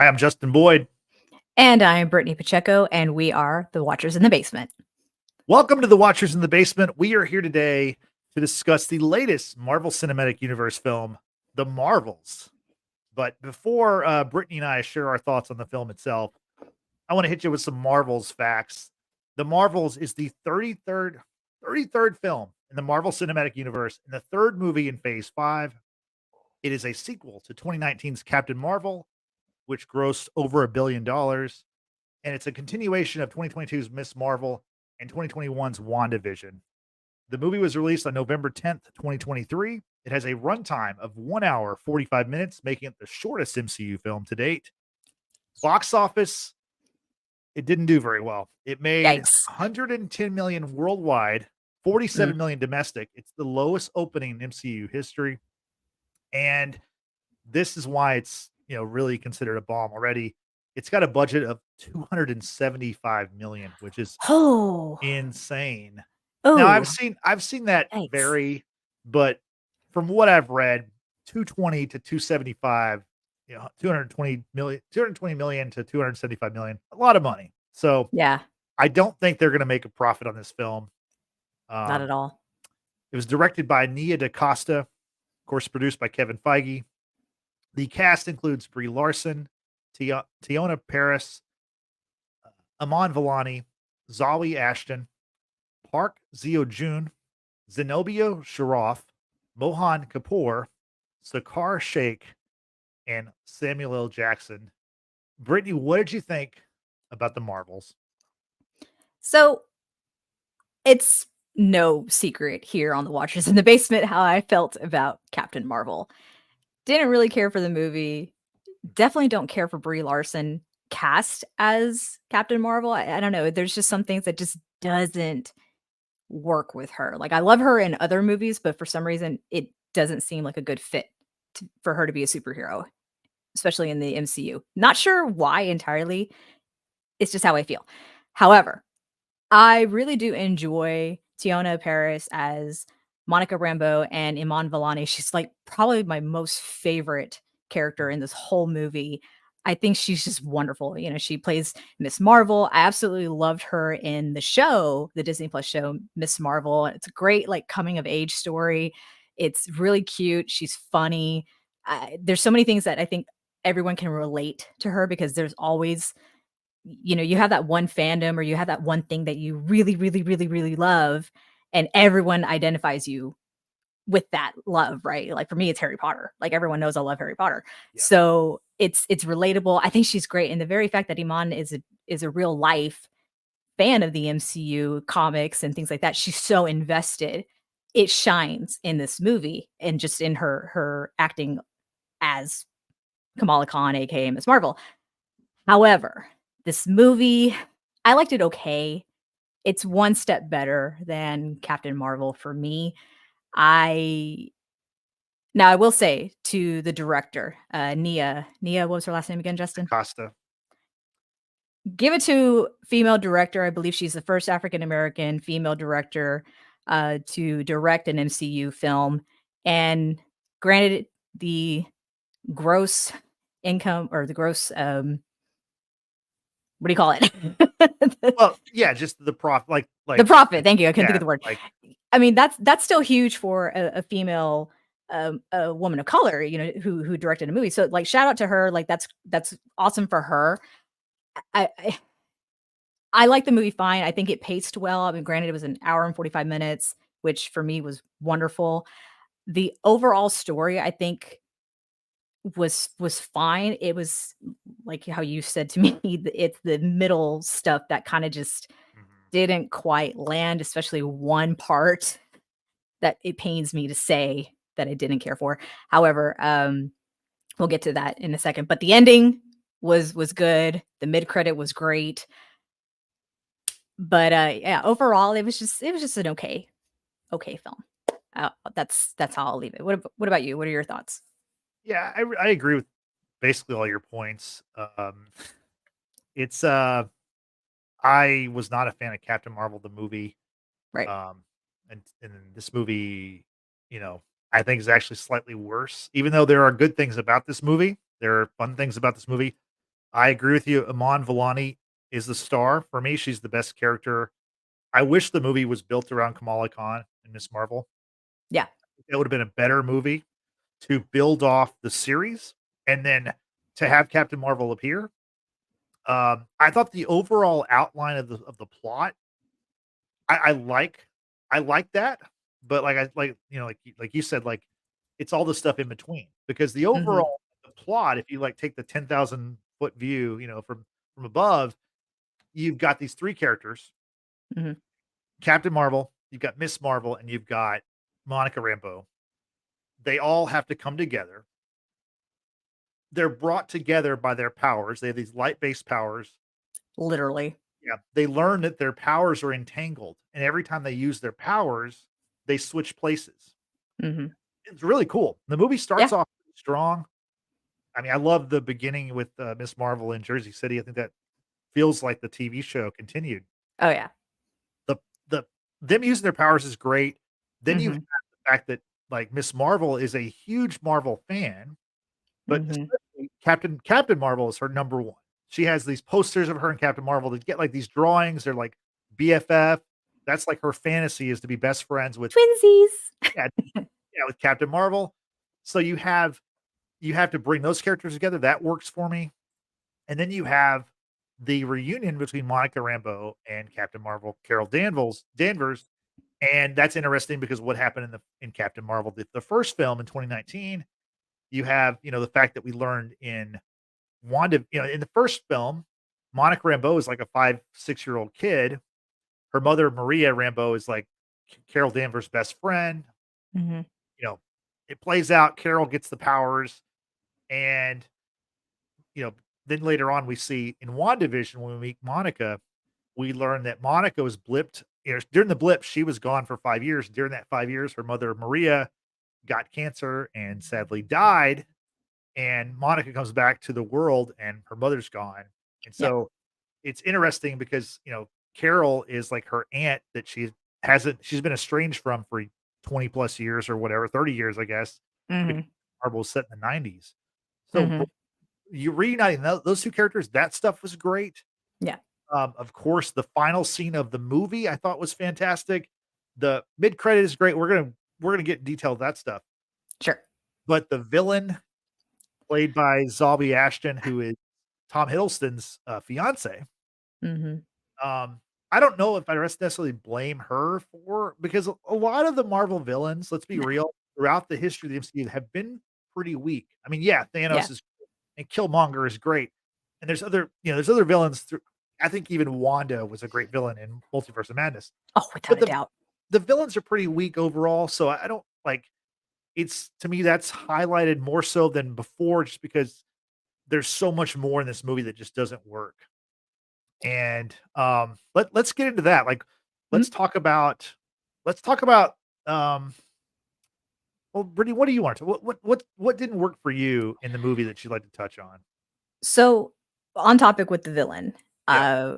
Hi, I'm Justin Boyd. And I'm Brittany Pacheco, and we are the Watchers in the Basement. Welcome to the Watchers in the Basement. We are here today to discuss the latest Marvel Cinematic Universe film, The Marvels. But before Brittany and I share our thoughts on the film itself, I want to hit you with some Marvels facts. The Marvels is the 33rd film in the Marvel Cinematic Universe and the third movie in Phase 5. It is a sequel to 2019's Captain Marvel, which grossed over $1 billion. And it's a continuation of 2022's Miss Marvel and 2021's WandaVision. The movie was released on November 10th, 2023. It has a runtime of 1 hour, 45 minutes, making it the shortest MCU film to date. Box office, it didn't do very well. It made Yikes. 110 million worldwide, 47 million domestic. It's the lowest opening in MCU history. And this is why it's, really considered a bomb already. It's got a budget of 275 million, which is Oh, insane. Now oh, I've seen that yikes. vary, but from what I've read, 220 to 275, 220 million to 275 million, a lot of money. So Yeah, I don't think they're going to make a profit on this film. not at Um, all. it was directed by Nia DaCosta, of course, produced by Kevin Feige. The cast includes Brie Larson, Teyonah Parris, Iman Vellani, Zawe Ashton, Park Seo-joon, Zenobia Shroff, Mohan Kapur, Saagar Shaikh, and Samuel L. Jackson. Brittany, what did you think about the Marvels? So it's no secret here on the Watchers in the Basement how I felt about Captain Marvel. Didn't really care for the movie. Definitely don't care for Brie Larson cast as Captain Marvel. I don't know. There's just some things that just doesn't work with her. Like I love her in other movies, but for some reason it doesn't seem like a good fit for her to be a superhero, especially in the MCU. Not sure why entirely. It's just how I feel. However, I really do enjoy Teyonah Parris as Monica Rambeau and Iman Vellani. She's like probably my most favorite character in this whole movie. I think she's just wonderful. She plays Miss Marvel. I absolutely loved her in the show, the Disney Plus show, Miss Marvel. It's a great like coming of age story. It's really cute. She's funny. There's so many things that I think everyone can relate to her because there's always you have that one fandom or you have that one thing that you really, really, really, really love, and everyone identifies you with that love, right? Like for me, it's Harry Potter. Like everyone knows I love Harry Potter. Yeah. So it's relatable. I think she's great. And the very fact that Iman is a real life fan of the MCU comics and things like that, she's so invested. It shines in this movie and just in her acting as Kamala Khan, aka Miss Marvel. However, this movie, I liked it okay. It's one step better than Captain Marvel for me. I Now I will say to the director, Nia, what was her last name again, Justin? Acosta. Give it to female director. I believe she's the first African American female director to direct an MCU film. And granted, the gross income or the gross what do you call it? Well, yeah, just the profit, The profit, thank you, I couldn't think yeah, of the word. like I mean, that's still huge for a female, a woman of color, who directed a movie, so, like, shout out to her, like, that's awesome for her. I I I like the movie fine, I think it paced well, I mean, granted, it was an hour and 45 minutes, which for me was wonderful. The overall story, I think, was fine, it was like how you said to me, it's the middle stuff that kinda just mhm. didn't quite land, especially one part that it pains me to say that I didn't care for. However, we'll get to that in a second, but the ending was good. The mid-credit was great. But, yeah, overall, it was just an okay film. That's how I'll leave it. What about you? What are your thoughts? Yeah, I agree with basically all your points. It's I was not a fan of Captain Marvel the movie. Right. Um, and this movie, you know, I think is actually slightly worse. Even though there are good things about this movie, there are fun things about this movie. I agree with you. Iman Vellani is the star. For me, she's the best character. I wish the movie was built around Kamala Khan and Miss Marvel. Yeah. It would have been a better movie to build off the series and then to have Captain Marvel appear. I thought the overall outline of the plot, I, I like, I like that, but like I like like you said, like it's all the stuff in between because the Mhm. overall the plot, if you like take the 10,000 foot view, from above, you've got these three characters: Mhm. Captain Marvel, you've got Miss Marvel, and you've got Monica Rambeau. They all have to come together. They're brought together by their powers. They have these light-based powers. Literally. Yeah, they learn that their powers are entangled, and every time they use their powers, they switch places. Mhm. It's really cool. The movie Yeah. starts off strong. I mean, I love the beginning with, Miss Marvel in Jersey City. I think that feels like the TV show continued. Oh, yeah. The the them using their powers is great. Then you have Mhm. the fact that, like, Miss Marvel is a huge Marvel fan, but Mhm. especially Captain Marvel is her number 1. She has these posters of her and Captain Marvel to get, like, these drawings. They're like BFF. That's, like, her fantasy is to be best friends with, Twinsies. yeah, yeah, with Captain Marvel. So you have to bring those characters together. That works for me. And then you have the reunion between Monica Rambeau and Captain Marvel, Carol Danvers, and that's interesting because what happened in Captain Marvel, the first film in 2019, you have, the fact that we learned in in the first film, Monica Rambeau is like a 5, 6-year-old kid. Her mother, Maria Rambeau, is like Carol Danvers' best friend. Mhm. You know, it plays out, Carol gets the powers, and you know, then later on we see in WandaVision when we meet Monica, we learn that Monica was blipped. During the blip, she was gone for 5 years. During that 5 years, her mother, Maria, got cancer and sadly died, and Monica comes back to the world and her mother's gone. And Yep. so it's interesting because, Carol is like her aunt that she's been estranged from for 20 plus years or whatever, 30 years, I guess, because Mhm. Marvel was set in the 90s. So Mhm. you reuniting those two characters, that stuff was great. Yeah. Of course, the final scene of the movie I thought was fantastic. The mid credit is great. We're gonna get detail of that stuff. Sure. But the villain played by Zawe Ashton, who is Tom Hiddleston's fiance, Mhm. um, I don't know if I necessarily blame her for because a lot of the Marvel villains, let's be No. real, throughout the history of the MCU have been pretty weak. I mean, yeah, Yeah. Thanos is and Killmonger is great. And there's other villains through I think even Wanda was a great villain in Multiverse of Madness. Oh, without But a doubt. the villains are pretty weak overall, so I don't like it's to me that's highlighted more so than before just because there's so much more in this movie that just doesn't work. And let's get into that. Like let's Mhm. talk about let's talk about well, Brittany, what do you want to what didn't work for you in the movie that you'd like to touch on? So, on topic with the villain, Yeah.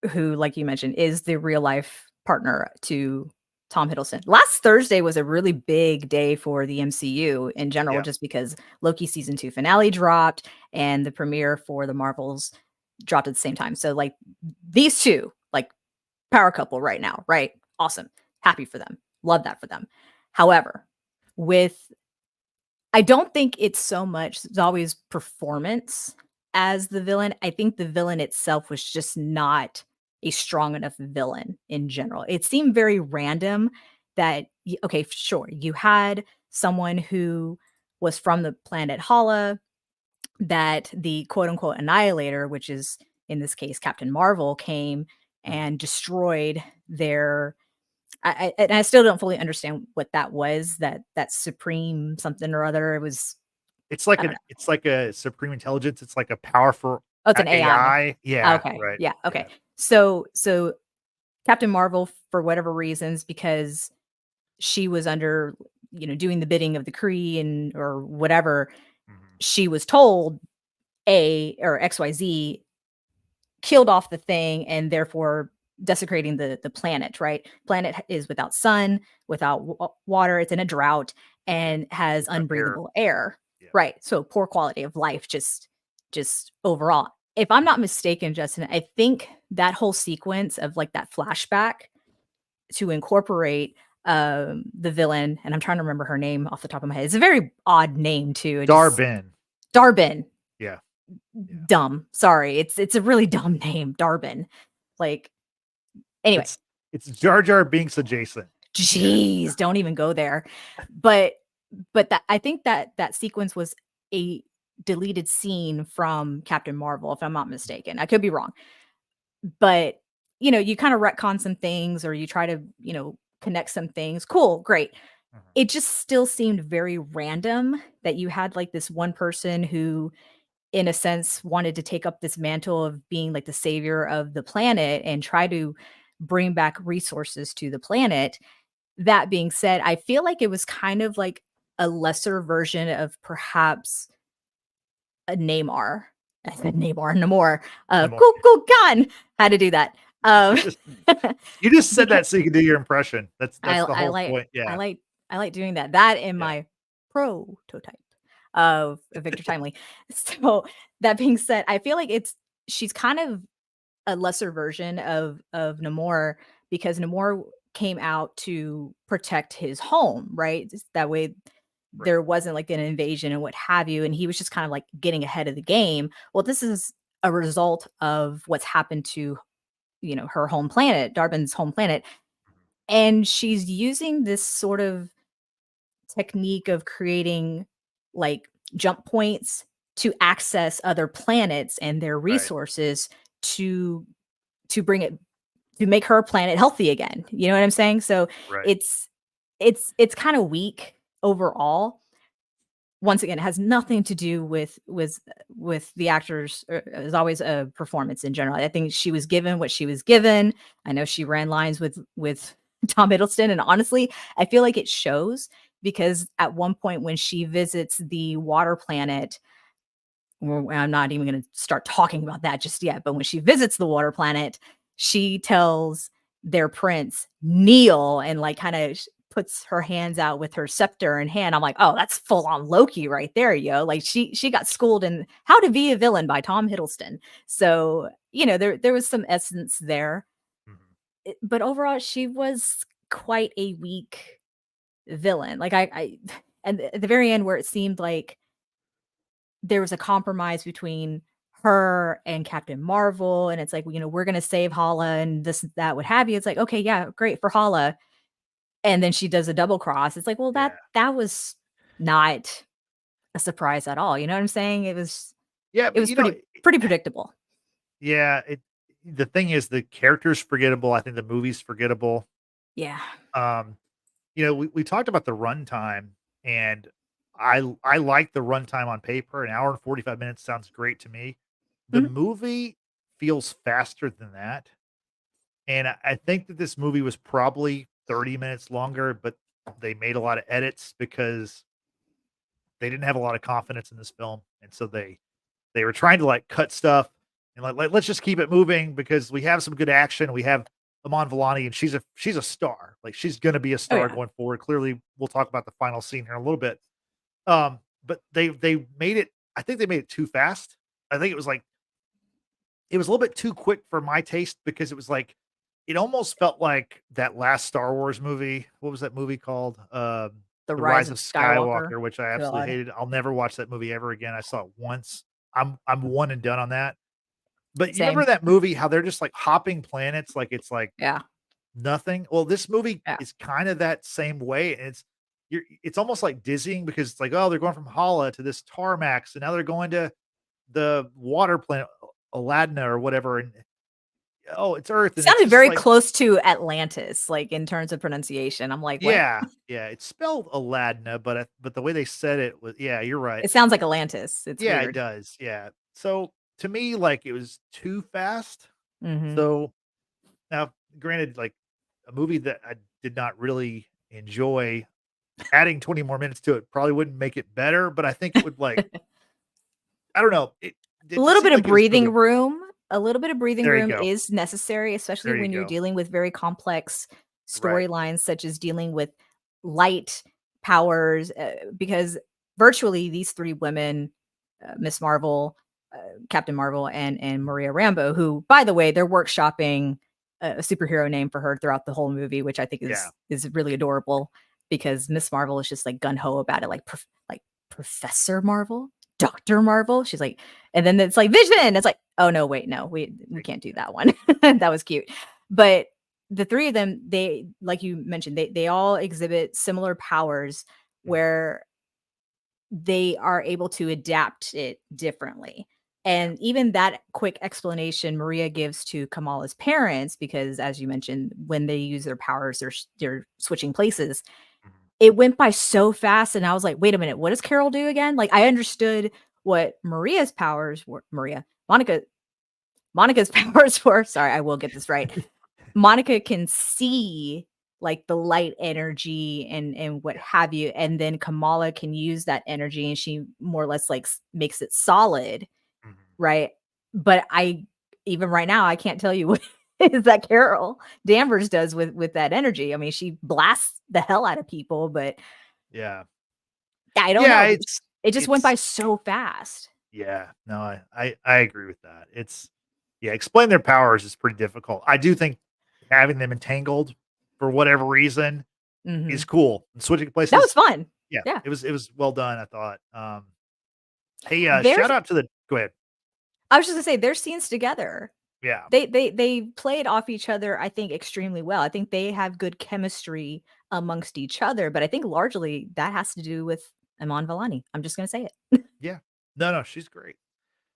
uh, who, like you mentioned, is the real life partner to Tom Hiddleston. Last Thursday was a really big day for the MCU in general, Yeah. just because Loki season 2 finale dropped and the premiere for the Marvels dropped at the same time. So, like, these two, like, power couple right now, right? Awesome. Happy for them. Love that for them. However, with I don't think it's so much Zawe's performance as the villain. I think the villain itself was just not a strong enough villain in general. It seemed very random that okay, sure, you had someone who was from the planet Hala that the quote unquote annihilator, which is in this case Captain Marvel, came Mhm. and destroyed their and I still don't fully understand what that was, that supreme something or other. It was I don't know. It's like a supreme intelligence. It's like a powerful Oh, it's an AI. AI. Yeah, Okay. right. Yeah, okay. Yeah. So Captain Marvel, for whatever reasons, because she was under, doing the bidding of the Kree and or whatever, Mhm. she was told A or XYZ killed off the thing and therefore desecrating the planet, right? Planet is without sun, without water, it's in a drought Yeah. and has Without air. unbreathable air. Yeah. Right. So poor quality of life just overall. if I'm not mistaken, Justin, I think that whole sequence of like that flashback to incorporate the villain, and I'm trying to remember her name off the top of my head. It's a very odd name too. Darbin. Darbin. Yeah. Dumb. Sorry. It's a really dumb name, Darbin. Like anyway. It's Jar Jar Binks adjacent. Jeez, don't even go there. But that I think that sequence was a deleted scene from Captain Marvel, if I'm not mistaken. I could be wrong. But you kind of retcon some things or you try to, connect some things. Cool, great. It just still seemed very random that you had like this one person who, in a sense, wanted to take up this mantle of being like the savior of the planet and try to bring back resources to the planet. That being said, I feel like it was kind of like a lesser version of perhaps a Namor. I said Namor. Cool gun. Had to do that. You just said that so you can do your impression. That's the whole point. Yeah. I like doing that. That in my prototype of Victor Timely. So that being said, I feel like she's kind of a lesser version of Namor because Namor came out to protect his home, right? That way there wasn't like an invasion and what have you. And he was just kind of like getting ahead of the game. Well, this is a result of what's happened to, her home planet, Darbin's home planet. And she's using this sort of technique of creating like jump points to access other planets and their resources to bring it to make her planet healthy again. You know what I'm saying? So it's kind of weak overall. Once again, it has nothing to do with the actors. It's always a performance in general. I think she was given what she was given. I know she ran lines with Tom Hiddleston, and honestly, I feel like it shows because at one point when she visits the water planet, I'm not even going to start talking about that just yet, but when she visits the water planet, she tells their prince kneel and like kind of puts her hands out with her scepter in hand. I'm like, oh, that's full on Loki right there, yo. Like she got schooled in How to Be a Villain by Tom Hiddleston. So, there was some essence there. But overall, she was quite a weak villain. Like and at the very end where it seemed like there was a compromise between her and Captain Marvel, and it's like, we're gonna save Hala and this, that, what have you. It's like, okay, yeah, great for Hala. And then she does a double cross. It's like, well, that was not a surprise at all. You know what I'm saying? It was pretty predictable. Yeah, the thing is the character's forgettable. I think the movie's forgettable. Yeah. We talked about the runtime, and I like the runtime on paper. An hour and 45 minutes sounds great to me. The movie feels faster than that. And I think that this movie was probably 30 minutes longer, but they made a lot of edits because they didn't have a lot of confidence in this film. And so they were trying to like cut stuff and like let's just keep it moving because we have some good action. We have Iman Vellani, and she's a star. Like she's going to be a star going forward. Clearly, we'll talk about the final scene here in a little bit. But they made it. I think they made it too fast. I think it was a little bit too quick for my taste because it was like it almost felt like that last Star Wars movie. What was that movie called? The Rise of Skywalker, which I absolutely hated. I'll never watch that movie ever again. I saw it once. I'm one and done on that. But you remember that movie, how they're just like hopping planets, like it's like nothing. Well, this movie is kind of that same way. And it's almost like dizzying because it's like, oh, they're going from Hala to this Tarmax, and now they're going to the water planet, Aladna or whatever. And oh, it's Earth. It sounded very close to Atlantis, like in terms of pronunciation. I'm like, what? Yeah, it's spelled Aladna, but the way they said it was, you're right. It sounds like Atlantis. It's weird. It does. Yeah. So to me, like it was too fast. So now, granted, like a movie that I did not really enjoy, adding 20 more minutes to it probably wouldn't make it better, but I think it would like, I don't know. A little bit of breathing room. A little bit of breathing room is necessary, especially when you're dealing with very complex storylines, such as dealing with light powers, because virtually these three women, Miss Marvel, Captain Marvel and Maria Rambeau, who, by the way, they're workshopping a superhero name for her throughout the whole movie, which I think is really adorable because Miss Marvel is just like gun ho about it, like like Professor Marvel, Dr. Marvel. She's like, and then it's like Vision. It's like, oh no, wait, no, we can't do that one. That was cute. But the three of them, they, like you mentioned, they all exhibit similar powers where they are able to adapt it differently. And even that quick explanation Maria gives to Kamala's parents, because as you mentioned, when they use their powers, they're switching places. It went by so fast, and I was like, "Wait a minute, what does Carol do again?" Like, I understood what Maria's powers were. Monica's powers were. Sorry, I will get this right. Monica can see like the light energy and what have you, and then Kamala can use that energy, and she more or less like makes it solid, right? But even right now, I can't tell you what is that Carol Danvers does with that energy. I mean, she blasts the hell out of people, but yeah, I don't know. It just went it's by so fast. yeah. No, I agree with that. It's explain their powers is pretty difficult. I do think having them entangled for whatever reason is cool. And switching places. That was fun. Yeah, Yeah. it was well done, I thought. Hey, There's shout out to the go ahead. I was just gonna say their scenes together. Yeah. They played off each other, I think, extremely well. I think they have good chemistry amongst each other, but I think largely that has to do with Iman Vellani. I'm just gonna say it. Yeah. No, she's great.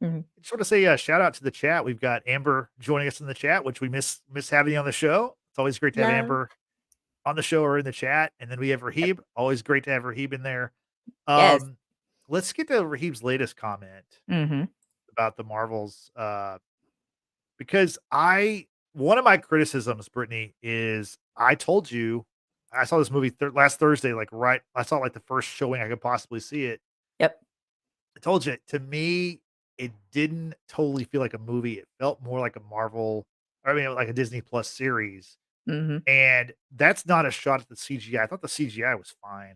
Mhm. Just want to say shout out to the chat. We've got Amber joining us in the chat, which we miss having you on the show. It's always great to have Love. Amber on the show or in the chat. And then we have Rahib. Always great to have Rahib in there. Yes. Let's get to Rahib's latest comment Mhm. about the Marvels. Because one of my criticisms, Brittany, is I told you I saw this movie last Thursday, I saw like the first showing I could possibly see it. Yep. I told you, to me, it didn't totally feel like a movie. It felt more like a Marvel, like a Disney Plus series. Mhm. And that's not a shot at the CGI. I thought the CGI was fine.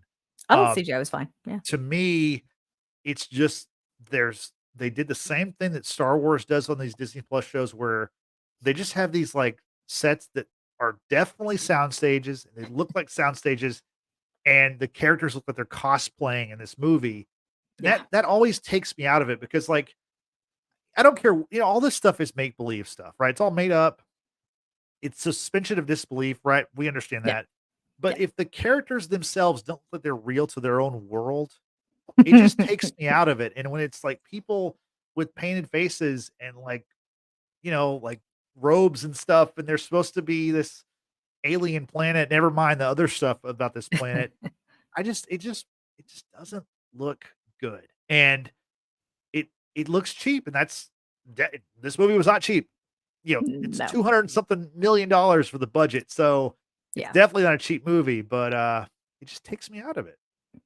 Oh, CGI was fine. Yeah. To me, it's just they did the same thing that Star Wars does on these Disney Plus shows where they just have these like sets that are definitely sound stages and they look like sound stages and the characters look like they're cosplaying in this movie. Yeah. That always takes me out of it because like I don't care, all this stuff is make believe stuff, right? It's all made up. It's suspension of disbelief, right? We understand Yeah. that. But Yeah. if the characters themselves don't look like they're real to their own world, it just takes me out of it. And when it's like people with painted faces and like, like robes and stuff, and they're supposed to be this alien planet, never mind the other stuff about this planet. It just doesn't look good. And it looks cheap. And this movie was not cheap. It's No. 200 and something $1 million for the budget. So it's Yeah. definitely not a cheap movie, but it just takes me out of it.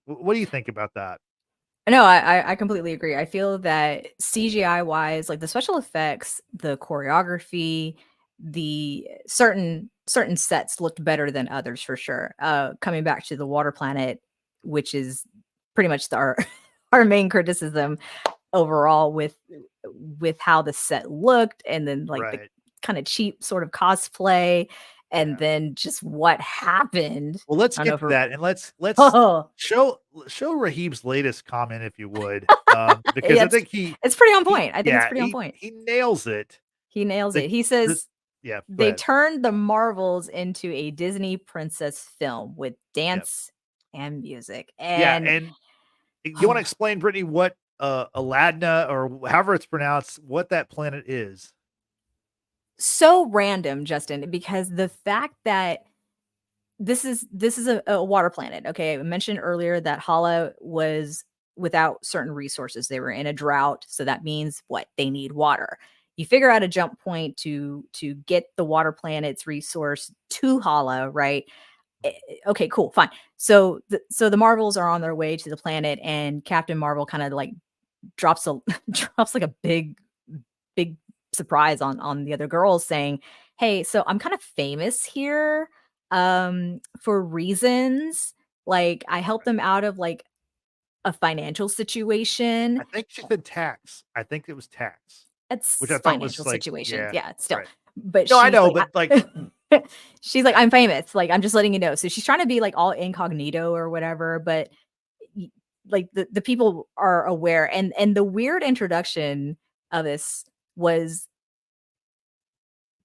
What do you think about that? No, I completely agree. I feel that CGI wise, like the special effects, the choreography, the certain sets looked better than others for sure. Coming back to the water planet, which is pretty much our our main criticism overall with how the set looked, and then like the Right. kind of cheap sort of cosplay, and Yeah. then just what happened. Well, let's I don't know get if to that, and let's oh, show Rahib's latest comment, if you would, because yeah, I think he it's pretty on he point. I think it's yeah, pretty on point. he nails it. He nails The it. He the says Yeah, go they ahead. turned the Marvels into a Disney princess film with Yep. dance and music. Yeah, And and you wanna explain, Brittany, what, Aladna or however it's pronounced, what that planet is? so random, Justin, because the fact that this is a water planet. Okay. I mentioned earlier that Hala was without certain resources. They were in a drought. So that means what? They need water. You figure out a jump point to get the water planet's resource to Hala, right? Okay, cool, fine. So the Marvels are on their way to the planet, and Captain Marvel kind of like drops a drops like a big surprise on the other girls, saying, "Hey, so I'm kind of famous here for reasons. Like I helped them out of like a financial situation. I think she said tax. I think it was tax, which I It's thought was financial like, situation. yeah, Yeah, still. right. But No, I she's know, like, but like, she's like, I'm famous. Like, I'm just letting you know. So she's trying to be like all incognito or whatever, but like the people are aware. And the weird introduction of this was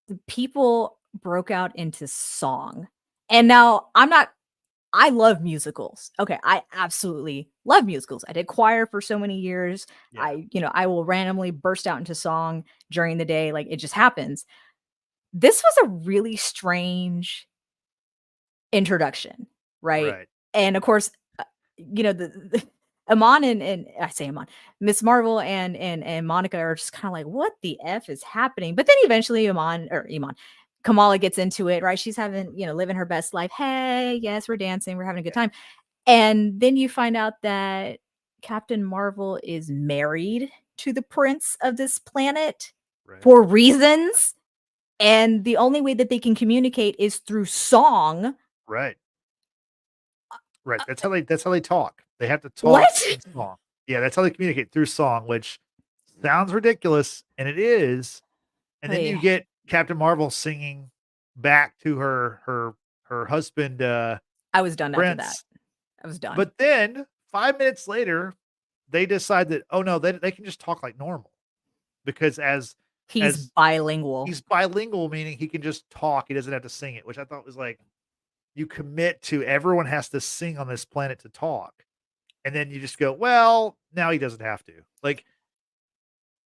the people broke out into song. And now I love musicals. Okay, I absolutely love musicals. I did choir for so many years. yeah, I will randomly burst out into song during the day, like it just happens. This was a really strange introduction, right? right. And of course, the Iman and I say Iman, Miss Marvel and Monica are just kind of like, what the F is happening? But then eventually Iman, Kamala gets into it, right? She's having, living her best life. Hey, yes, we're dancing, we're having a good time. And then you find out that Captain Marvel is married to the prince of this planet Right. for reasons. And the only way that they can communicate is through song. Right. Right. That's how they talk. They have to talk What? in song. Yeah, that's how they communicate through song, which sounds ridiculous, and it is. And then you Hey, get Captain Marvel singing back to her husband, I was done after that. Prince. I was done. But then 5 minutes later, they decide that, oh no, they can just talk like normal because He's as bilingual. he's bilingual, meaning he can just talk. He doesn't have to sing it, which I thought was like you commit to everyone has to sing on this planet to talk. And then you just go, well, now he doesn't have to. Like,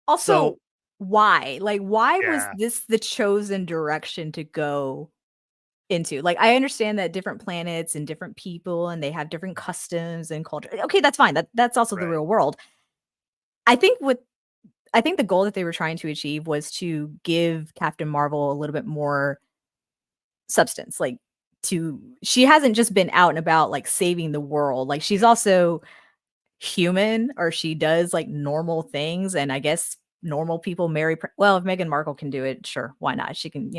Also, so why? Like, why was yeah, this the chosen direction to go into? Like, I understand that different planets and different people and they have different customs and culture. Okay, that's fine. That's also the right. real world. I think what I think the goal that they were trying to achieve was to give Captain Marvel a little bit more substance. Like she hasn't just been out and about like saving the world. Like she's Yeah. also human, or she does like normal things, and I guess normal people marry well, if Meghan Markle can do it, sure, why not? She can,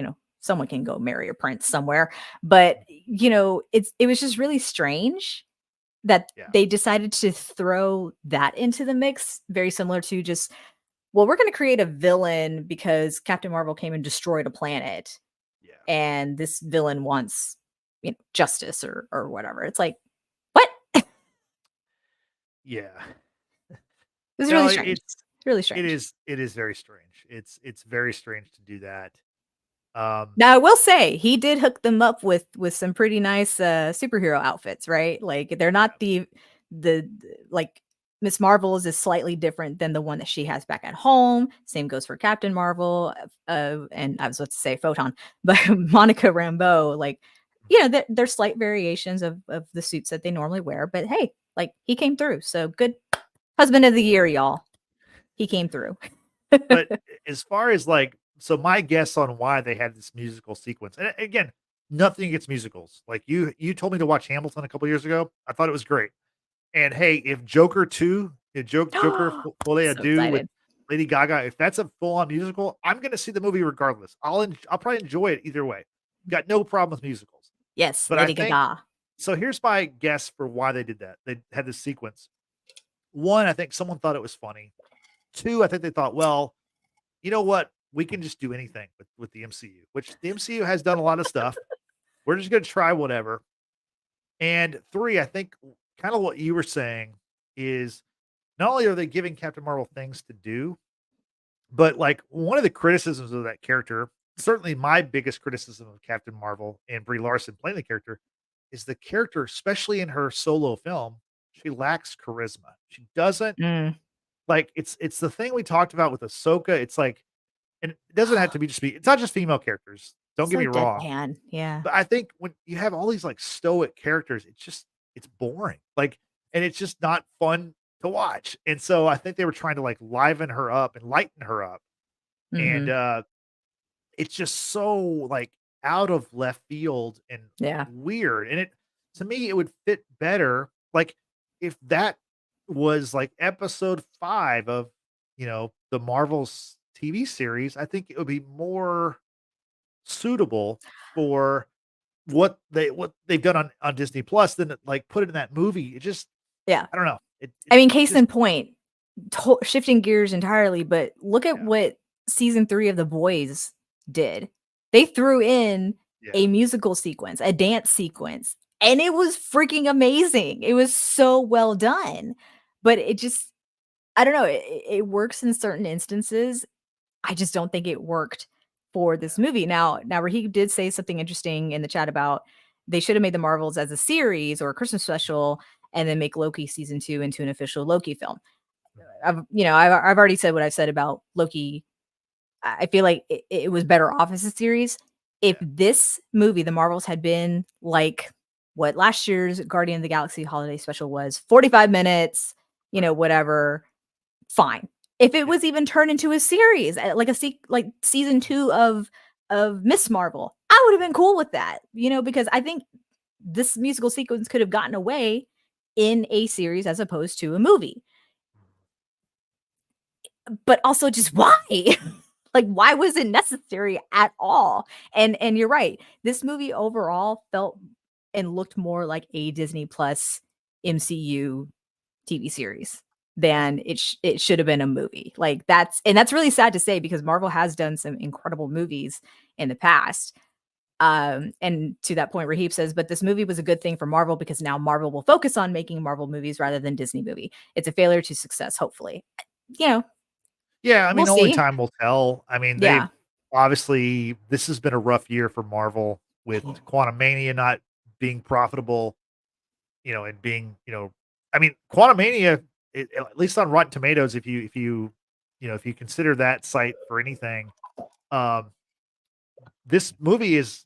someone can go marry a prince somewhere. But it was just really strange that Yeah. they decided to throw that into the mix, very similar to just, well, we're going to create a villain because Captain Marvel came and destroyed a planet, Yeah. and this villain wants justice or whatever. It's like, what? It Yeah. was No, really strange. Really strange. it is very strange. It's very strange to do that. Um, Now, I will say he did hook them up with some pretty nice, superhero outfits, right? Like, they're yeah. not the like, Miss Marvel's is slightly different than the one that she has back at home. Same goes for Captain Marvel, and I was about to say Photon, but Monica Rambeau, like, they're slight variations of the suits that they normally wear, but hey, like, he came through, so good husband of the year, y'all. He came through. But as far as like, so my guess on why they had this musical sequence, and again, nothing against musicals. Like you told me to watch Hamilton a couple years ago. I thought it was great. And hey, if Joker 2, if Joker Folie à So Deux with excited. Lady Gaga, if that's a full on musical, I'm going to see the movie regardless. I'll probably enjoy it either way. Got no problem with musicals. Yes, But I Lady think Gaga. so. Here's my guess for why they did that. They had this sequence. One, I think someone thought it was funny. Two, I think they thought, well, you know what? We can just do anything with the MCU, which the MCU has done a lot of stuff. We're just going to try whatever. And three, I think kind of what you were saying is not only are they giving Captain Marvel things to do, but like one of the criticisms of that character, certainly my biggest criticism of Captain Marvel and Brie Larson playing the character, is the character, especially in her solo film, she lacks charisma. She doesn't Mm. like it's the thing we talked about with Ahsoka. It's like, and it doesn't have to be just be. It's not just female characters. Don't get So me wrong, deadpan, yeah. but I think when you have all these like stoic characters, it's boring. Like, and it's just not fun to watch. And so I think they were trying to like liven her up and lighten her up. And Mhm. it's just so like out of left field and Yeah. weird. And it to me, it would fit better. Like if that was like episode 5 of the Marvel's TV series, I think it would be more suitable for what they've done on Disney Plus than like put it in that movie. It just Yeah. I don't know. I mean, case just in point, shifting gears entirely, but look at yeah, what season 3 of The Boys did. They threw in yeah, a musical sequence, a dance sequence, and it was freaking amazing. It was so well done. But it just I don't know, it works in certain instances. I just don't think it worked for this yeah. movie. Now Raheem did say something interesting in the chat about they should have made the Marvels as a series or a Christmas special and then make Loki season 2 into an official Loki film. I've already said what I've said about Loki. I feel like it was better off as a series. If Yeah. this movie, the Marvels, had been like what last year's Guardian of the Galaxy holiday special was, 45 minutes, Right. whatever, fine. If it Yeah. was even turned into a series, like like season 2 of Miss Marvel, I would have been cool with that, because I think this musical sequence could have gotten away in a series as opposed to a movie. But also just why? Like, why was it necessary at all? And you're right. This movie overall felt and looked more like a Disney Plus MCU TV series than it should have been a movie. Like that's really sad to say because Marvel has done some incredible movies in the past. And to that point, Rahib says, but this movie was a good thing for Marvel because now Marvel will focus on making Marvel movies rather than Disney movie. It's a failure to success, hopefully. You know, Yeah, I we'll mean, only see. time will tell. I mean, they've Yeah. obviously this has been a rough year for Marvel with Quantumania not being profitable, and being, I mean, Quantumania, at least on Rotten Tomatoes, if you consider that site for anything, um, this movie is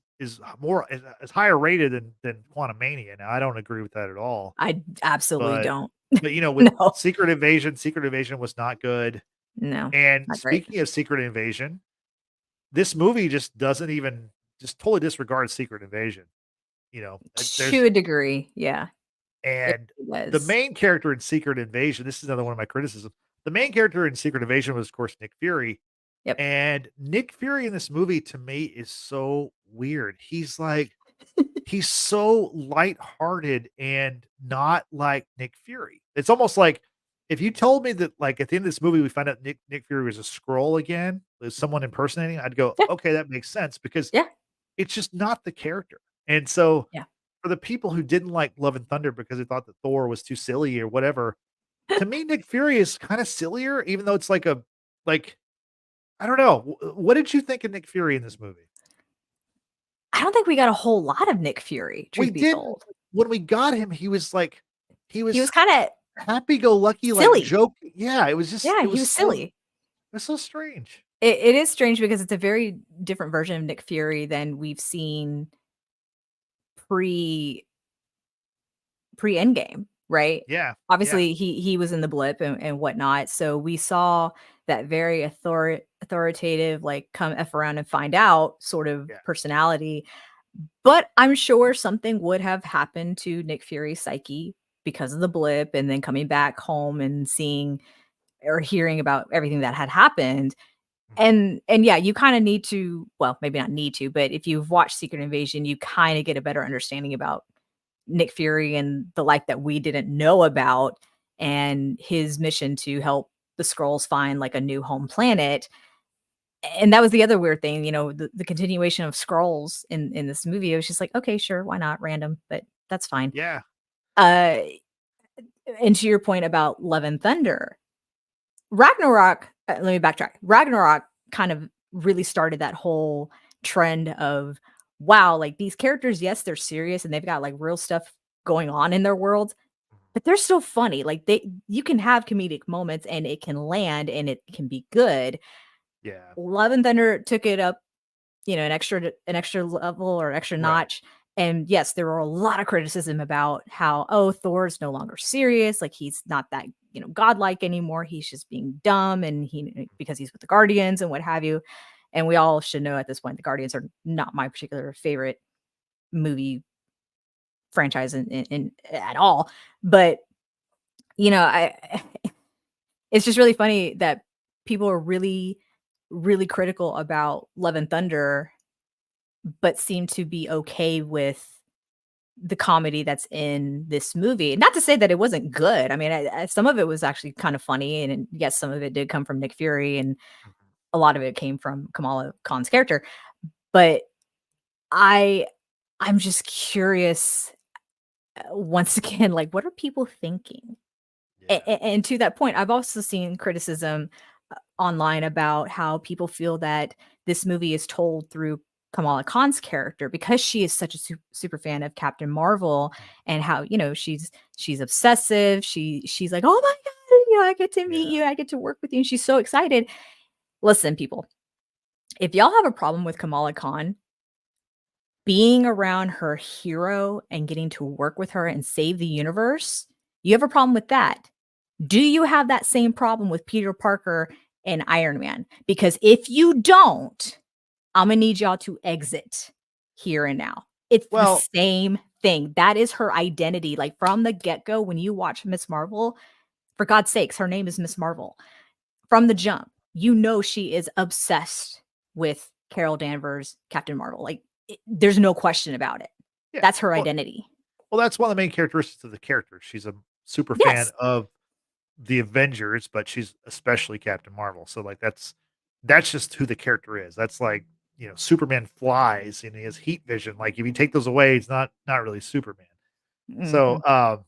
higher rated than Quantumania. Now, I don't agree with that at all, I absolutely but don't. with No. Secret Invasion was not good. No. And Not great. speaking of Secret Invasion, this movie just doesn't even just totally disregards Secret Invasion. To There's a degree, yeah. It and the was. main character in Secret Invasion, this is another one of my criticisms. The main character in Secret Invasion was, of course, Nick Fury. Yep. And Nick Fury in this movie to me is so weird. He's so lighthearted and not like Nick Fury. It's almost like if you told me that, like, at the end of this movie, we find out Nick Fury was a scroll again, was someone impersonating, I'd go, Yeah. okay, that makes sense because Yeah. it's just not the character. And so Yeah. for the people who didn't like Love and Thunder because they thought that Thor was too silly or whatever, to me, Nick Fury is kind of sillier, even though it's like, I don't know. What did you think of Nick Fury in this movie? I don't think we got a whole lot of Nick Fury, We truth be didn't. told. When we got him, he He was was kinda happy-go-lucky, like, silly. joke yeah, it was just Yeah, he was silly. it was so strange. It is strange because it's a very different version of Nick Fury than we've seen pre Endgame, right? Yeah, yeah, Obviously, he was in the blip and whatnot, so we saw that very authoritative, like, come F around and find out sort of yeah, personality, but I'm sure something would have happened to Nick Fury's psyche because of the blip and then coming back home and seeing or hearing about everything that had happened. mhm, And yeah, you kinda need to well, maybe not need to, but if you've watched Secret Invasion, you kinda get a better understanding about Nick Fury and the life that we didn't know about and his mission to help the Skrulls find, like, a new home planet. And that was the other weird thing, the continuation of Skrulls in this movie. I was just like, "Okay, sure, why not? Random, but that's fine." yeah, Uh, and to your point about Love and Thunder, Ragnarok let me backtrack. Ragnarok kind of really started that whole trend of, wow, like, these characters, yes, they're serious and they've got, like, real stuff going on in their world, but they're still funny. Like, you can have comedic moments and it can land and it can be good. yeah, Love and Thunder took it up, an extra level or extra right, notch. And yes, there were a lot of criticism about how, oh, Thor's no longer serious, like he's not that, godlike anymore. He's just being dumb and because he's with the Guardians and what have you. And we all should know at this point the Guardians are not my particular favorite movie franchise in at all. But I it's just really funny that people are really, really critical about Love and Thunder, but seem to be okay with the comedy that's in this movie. Not to say that it wasn't good. I mean, some of it was actually kind of funny, and yes, some of it did come from Nick Fury, and Mhm. a lot of it came from Kamala Khan's character. But I I'm just curious, once again, like, what are people thinking? Yeah. And to that point, I've also seen criticism online about how people feel that this movie is told through Kamala Khan's character because she is such a super fan of Captain Marvel, Mhm. and how, she's obsessive. She's like, "Oh my god, I get to meet Yeah. you. I get to work with you." And she's so excited. Listen, people, if y'all have a problem with Kamala Khan being around her hero and getting to work with her and save the universe, you have a problem with that. Do you have that same problem with Peter Parker and Iron Man? Because if you don't, I'm gonna need y'all to exit here and now. It's the Well, same thing. That is her identity. Like, from the get-go, when you watch Miss Marvel, for God's sakes, her name is Miss Marvel. From the jump, she is obsessed with Carol Danvers, Captain Marvel. Like, there's no question about it. yeah. That's her Well, identity. that's one of the main characteristics of the character. She's a super fan Yes. of the Avengers, but she's especially Captain Marvel. So like that's just who the character is. That's like, Superman flies and he has heat vision. Like if you take those away, it's not really Superman. So Mhm.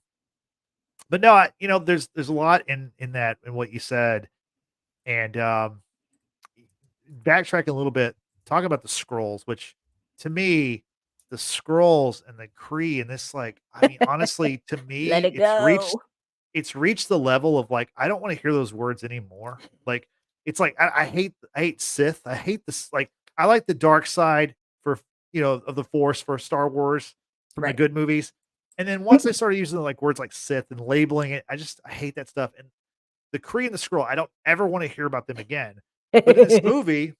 but no, there's a lot in that in what you said. And backtracking a little bit, talking about the scrolls, which to me, the scrolls and the Kree and this, like, I mean, honestly, to me, Let it go. it's reached the level of like, I don't want to hear those words anymore. Like, it's like I hate Sith. I hate this. Like, I like the dark side for of the Force for Star Wars from the Right. good movies. And then once I started using like words like Sith and labeling it, I hate that stuff. And the Kree and the Skrull, I don't ever want to hear about them again. But in this movie,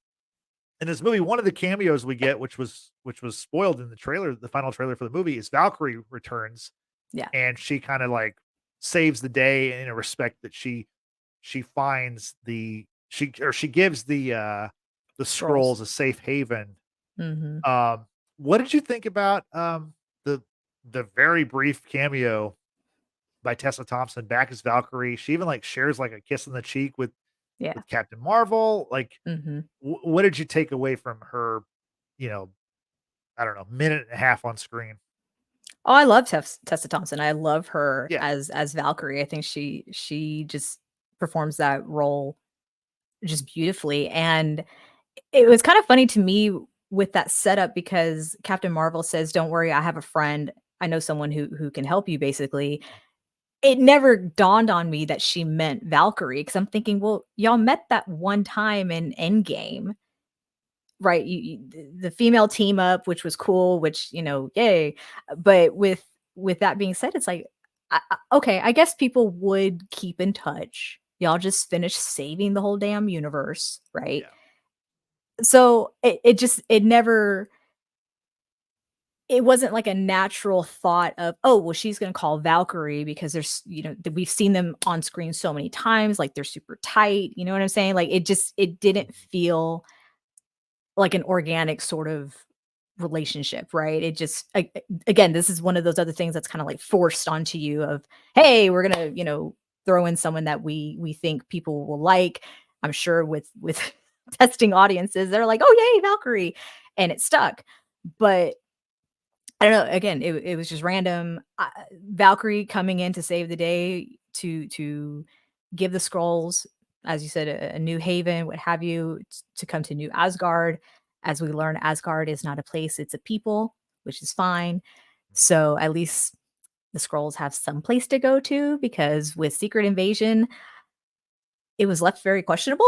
one of the cameos we get, which was spoiled in the trailer, the final trailer for the movie, is Valkyrie returns, Yeah. and she kind of like saves the day in a respect that she finds she gives the Scrolls. scrolls a safe haven. Mhm. What did you think about the the very brief cameo by Tessa Thompson back as Valkyrie? She even like shares like a kiss on the cheek Yeah. with Captain Marvel. Like, Mhm. what did you take away from her? You know, I don't know, minute and a half on screen. Oh, I love Tessa Thompson. I love her Yeah. as Valkyrie. I think she just performs that role just beautifully, and it was kind of funny to me with that setup because Captain Marvel says, "Don't worry, I have a friend. I know someone who can help you," basically. It never dawned on me that she meant Valkyrie, because 'cause I'm thinking, "Well, y'all met that one time in Endgame." Right, the female team up, which was cool, which, yay. But with that being said, it's like, okay, I guess people would keep in touch. Y'all just finished saving the whole damn universe, right? Yeah. So it never, it wasn't like a natural thought of, "Oh, well, she's gonna call Valkyrie," because we've seen them on screen so many times, like, they're super tight, you know what I'm saying? Like, it didn't Mhm. feel like an organic sort of relationship, right? It just, again, this is one of those other things that's kind of like forced onto you of, "Hey, we're gonna, throw in someone that we think people will like." I'm sure with testing audiences, they're like, "Oh, yay, Valkyrie," and it stuck. But I don't know. Again, it was just random. Valkyrie coming in to save the day, to give the scrolls, as you said, a new haven, what have you, to come to New Asgard. As we learn, Asgard is not a place; it's a people, which is fine. So at least the scrolls have some place to go to, because with Secret Invasion, it was left very questionable.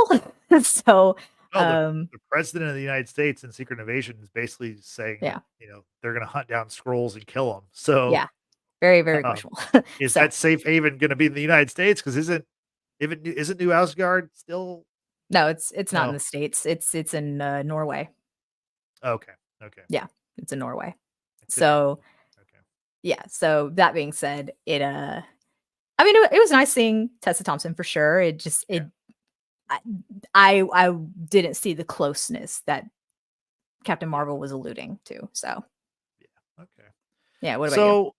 So, Well, the president of the United States in Secret Invasion is basically saying that, yeah, they're gonna hunt down scrolls and kill them. So, yeah, very, very um, questionable. is So that safe haven gonna be in the United States? Because isn't New Asgard still? no, it's not in No. the States. It's in, Norway. Okay. Okay. Yeah, it's in Norway. It's in So, Norway. Okay. yeah, so that being said, I mean, it was nice seeing Tessa Thompson for sure. It just Yeah. I I didn't see the closeness that Captain Yeah. Marvel was alluding to, so Yeah. Okay. Yeah, what about you? So,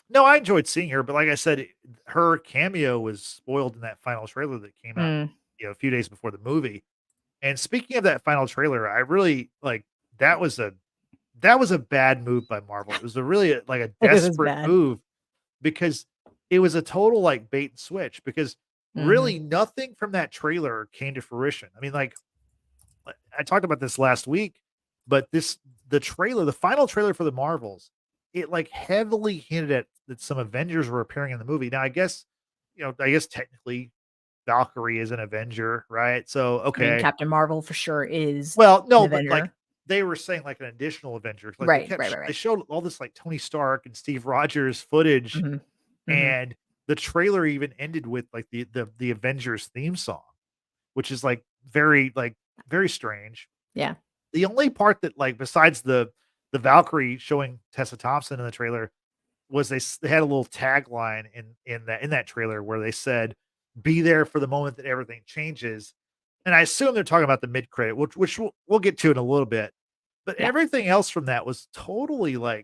no, I enjoyed seeing her, but like I said, her cameo was spoiled in that final trailer that came out, Mm, a few days before the movie. And speaking of that final trailer, I really like that was a bad move by Marvel. It was a really like a it was desperate bad. move because it was a total like bait and switch because Mhm. really nothing from that trailer came to fruition. I mean, I talked about this last week, but the final trailer for the Marvels, it like heavily hinted at that some Avengers were appearing in the movie. Now, I guess technically Valkyrie is an Avenger, right? So, I mean, okay. Captain Marvel for sure is Well, an no, but like Avenger. they were saying like an additional Avenger. Like Right, right, right, they right. showed all this like Tony Stark and Steve Rogers footage, Mhm, mhm. and the trailer even ended with like the Avengers theme song, which is like very strange. Yeah. The only part that, like, besides the Valkyrie showing Tessa Thompson in the trailer was they had a little tagline in that trailer where they said, "Be there for the moment that everything changes." And I assume they're talking about the mid-credit, which we'll get to in a little bit. But Yeah. everything else from that was totally, I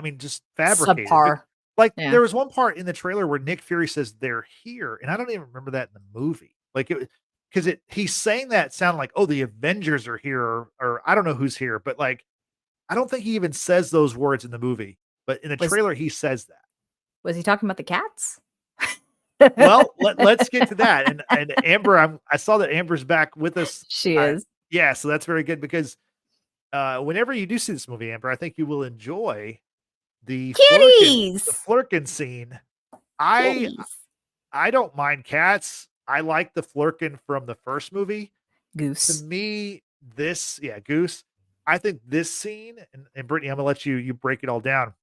mean, just fabricated. Subpar. Like, Yeah. there was one part in the trailer where Nick Fury says, "They're here," and I don't even remember that in the movie. Like, he's saying that sounded like, "Oh, the Avengers are here," or I don't know who's here, but, like, I don't think he even says those words in the movie, but in the Was trailer, he says that. was he talking about the cats? Well, let's get to that, and Amber, I saw that Amber's back with us. She is. Yeah, so that's very good because, whenever you do see this movie, Amber, I think you will enjoy the Kitties! Flerken scene. I Kitties. I don't mind cats. I like the Flerken from the first movie. To Goose. me, Goose. I think this scene, and Brittany, I'm gonna let you break it all down.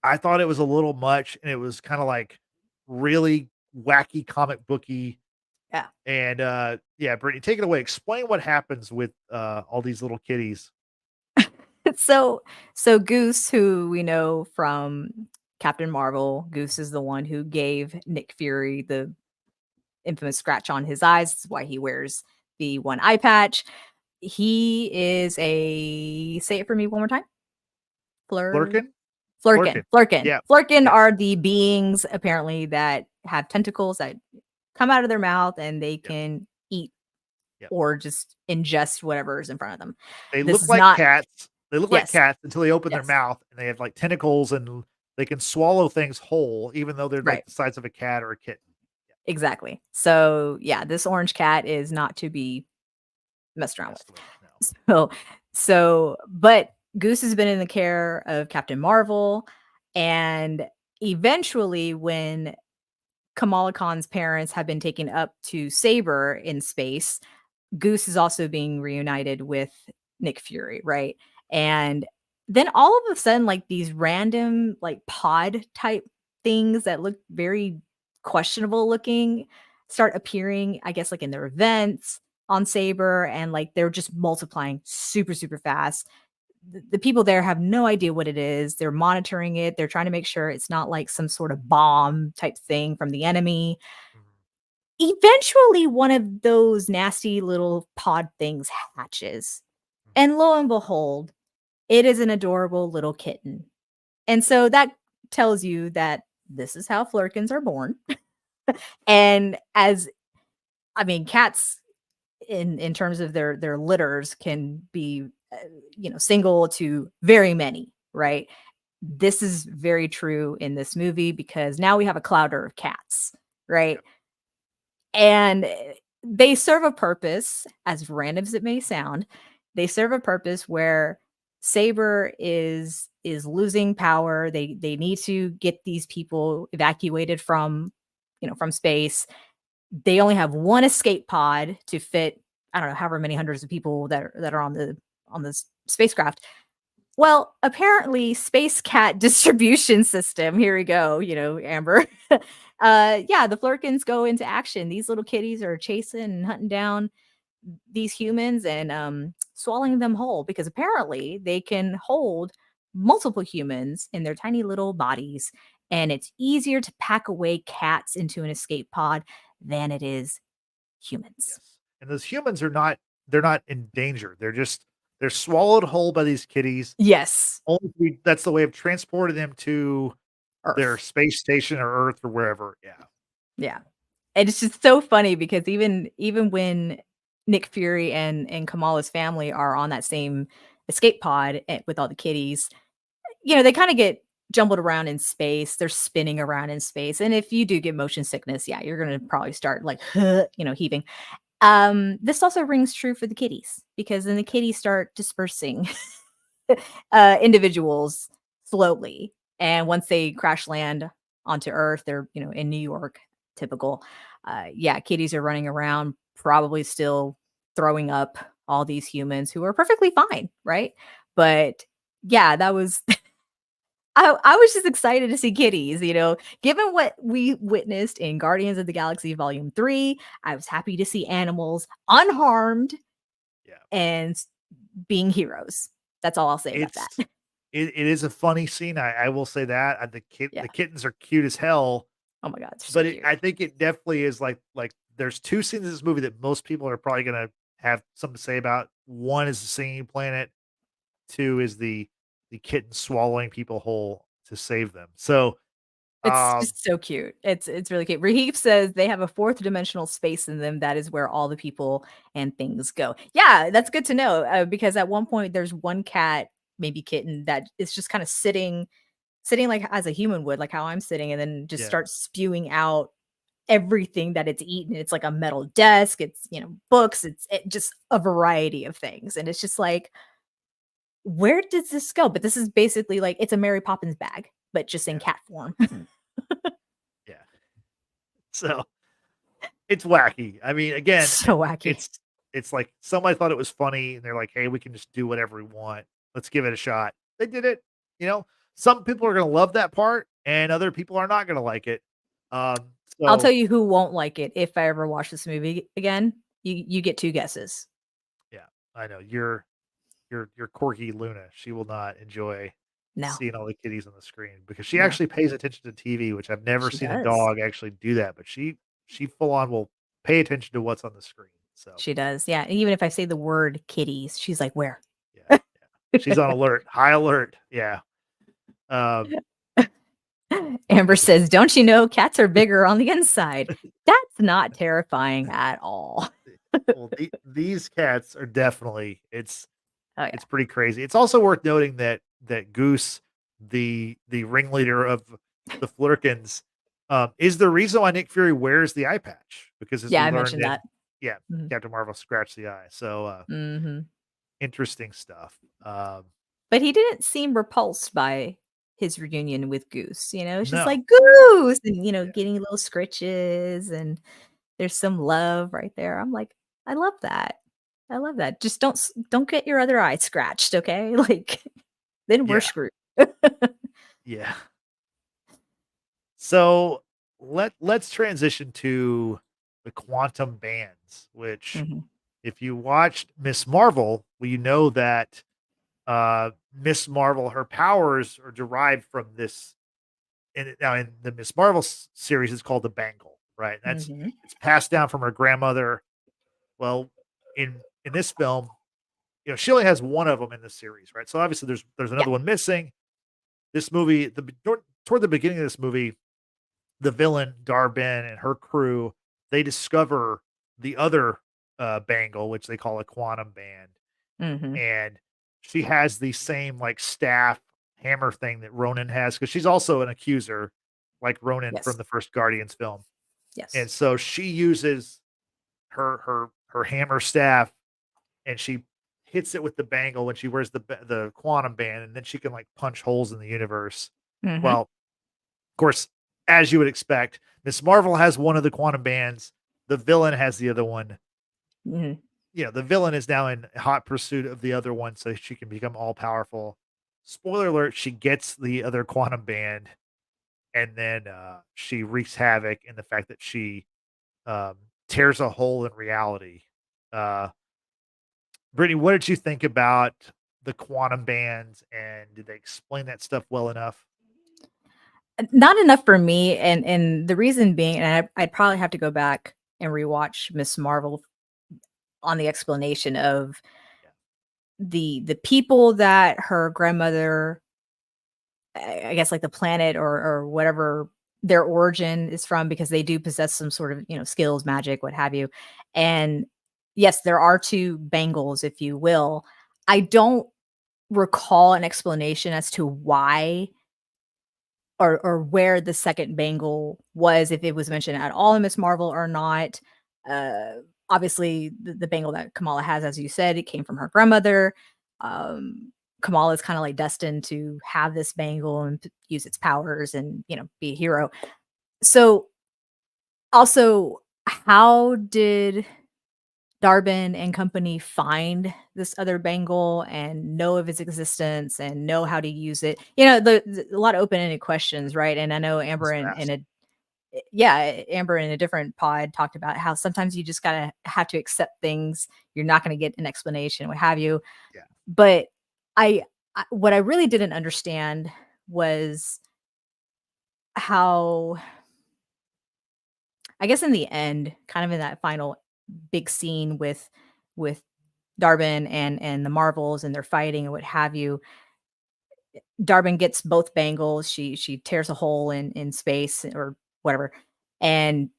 I thought it was a little much, and it was kinda like really wacky comic booky. Yeah. And, yeah, Brittany, take it away. Explain what happens with, all these little kitties. So Goose, who we know from Captain Marvel, Goose is the one who gave Nick Fury the infamous scratch on his eyes. That's why he wears the one eye patch. He is a say it for me one more time. Fleur Flerken? Flurkin. Flerken. Flurkin. Yeah. Flurkin Yes. are the beings apparently that have tentacles that come out of their mouth and they Yep. can eat Yep. or just ingest whatever is in front of them. They This look is like not cats. They look like yes, cats until they open their yes, mouth, and they have, like, tentacles, and they can swallow things whole, even though they're, like, right. the size of a cat or a kitten. Yeah, Exactly. So, yeah, this orange cat is not to be messed around messed with. with, no. So but Goose has been in the care of Captain Marvel, and eventually when Kamala Khan's parents have been taken up to Saber in space, Goose is also being reunited with Nick Fury, right? And then all of a sudden, like these random, like pod type things that look very questionable looking start appearing, I guess, like in their events on Saber, and like they're just multiplying super, super fast. The people there have no idea what it is. They're monitoring it. They're trying to make sure it's not like some sort of bomb type thing from the enemy. Mhm. Eventually, one of those nasty little pod things hatches, Mhm. and lo and behold, it is an adorable little kitten. And so that tells you that this is how Flurkins are born. And as I mean, cats in terms of their litters can be, single to very many, right? This is very true in this movie because now we have a clouder of cats, right? Yep. And they serve a purpose, as random as it may sound. They serve a purpose where Saber is losing power. They need to get these people evacuated from, from space. They only have one escape pod to fit, I don't know, however many hundreds of people that are on this spacecraft. Well, apparently, Space Cat distribution system. Here we go. Amber. Yeah, the Flurkins go into action. These little kitties are chasing and hunting down these humans and swallowing them whole because apparently they can hold multiple humans in their tiny little bodies, and it's easier to pack away cats into an escape pod than it is humans. Yes. And those humans are not they're not in danger. They're just They're swallowed whole by these kitties. Yes. That's the way of transporting them to their Earth. space station or Earth or wherever. Yeah. Yeah. And it's just so funny because even when Nick Fury and Kamala's family are on that same escape pod with all the kitties, they kinda get jumbled around in space. They're spinning around in space, and if you do get motion sickness, yeah, you're gonna probably start like, heaving. This also rings true for the kitties because then the kitties start dispersing individuals slowly. And once they crash land onto Earth, they're, in New York, typical. Yeah, kitties are running around, probably still throwing up all these humans who are perfectly fine, right? But yeah, that was I was just excited to see kitties, given what we witnessed in Guardians of the Galaxy Volume 3, I was happy to see animals unharmed Yeah. and being heroes. That's all I'll say about It's that. it is a funny scene. I will say that. Yeah. The kittens are cute as hell, Oh my god, they're so but cute. I think it definitely is like there's two scenes in this movie that most people are probably gonna have something to say about. One is the singing planet. Two is the kitten swallowing people whole to save them. So, It's um, just so cute. It's really cute. Raheem says they have a fourth dimensional space in them. That is where all the people and things go. Yeah, that's good to know because at one point there's one cat, maybe kitten, that is just kind of sitting like as a human would, like how I'm sitting, and then just yeah, starts spewing out everything that it's eaten. It's like a metal desk. It's books. It's just a variety of things, and it's just like, where does this go? But this is basically like it's a Mary Poppins bag, but just in yeah, cat form. yeah. So it's wacky. I mean, again, So wacky. it's like somebody thought it was funny, and they're like, "Hey, we can just do whatever we want. Let's give it a shot." They did it. You know, some people are gonna love that part, and other people are not gonna like it. Um, I'll tell so you who won't like it if I ever watch this movie again. You get 2 guesses. yeah, I know you're Corky Luna. She will not enjoy No, seeing all the kitties on the screen because she no, actually pays attention to TV, which I've never she seen a does. dog actually do that, but she full on will pay attention to what's on the screen. So, She does, yeah, and even if I say the word kitties, she's like, "Where?" yeah, yeah. She's on alert, high alert. Yeah. Um, Amber yeah, says, "Don't you know cats are bigger on the inside?" That's not terrifying at all. well, these cats are definitely Oh, yeah. it's pretty crazy. It's also worth noting that Goose, the ringleader of the Flurkins, is the reason why Nick Fury wears the eye patch because as Yeah, we I learned mentioned in that. yeah, Mhm. Captain Marvel scratched the eye. So Mhm. interesting stuff. But he didn't seem repulsed by his reunion with Goose, it's just No, like, "Goose!" and, yeah, getting little scritches, and there's some love right there. I'm like, "I love that. I love that. Just don't get your other eye scratched, okay?" Like, then we're yeah, screwed. yeah. So let's transition to the quantum bands, which Mhm. if you watched Miss Marvel, well, you know that Miss Marvel, her powers are derived from this. And now in the Miss Marvel series, it's called the Bangle, right? Mhm. It's passed down from her grandmother. Well, in this film, she only has one of them in the series, right? So obviously there's Yeah. another one missing. This movie, toward the beginning of this movie, the villain Dar-Ben and her crew, they discover the other bangle, which they call a quantum band, Mhm. and she has the same like staff hammer thing that Ronan has because she's also an accuser, like Ronan from Yes. the first Guardians film, and Yes. so she uses her hammer staff and she hits it with the bangle when she wears the quantum band, and then she can like punch holes in the universe. Mhm. Well, of course, as you would expect, Miss Marvel has one of the quantum bands. The villain has the other one. Mhm. The villain is now in hot pursuit of the other one so she can become all powerful. Spoiler alert, she gets the other quantum band and then she wreaks havoc in the fact that she um, tears a hole in reality. Uh, Brittany, what did you think about the quantum bands and did they explain that stuff well enough? Not enough for me, and the reason being, and I'd probably have to go back and rewatch Miss Marvel on the explanation of Yeah. the people that her grandmother, I guess, like the planet or whatever their origin is from, because they do possess some sort of, skills, magic, what have you. And yes, there are two bangles, if you will. I don't recall an explanation as to why or where the second bangle was, if it was mentioned at all in Miss Marvel or not. Uh, Obviously, the bangle that Kamala has, as you said, it came from her grandmother. Kamala is kind of like destined to have this bangle and use its powers and be a hero. So, also, how did Darbin and company find this other bangle and know of its existence and know how to use it? A lot of open-ended questions, right? And I know Amber It's in fast. a yeah, Amber in a different pod talked about how sometimes you just gotta have to accept things. You're not gonna get an explanation, what have you. Yeah. But I, what I really didn't understand was how, I guess in the end, kind of in that final big scene with Darbin and the Marvels and they're fighting and what have you. Darbin gets both bangles. She tears a hole in space or whatever, and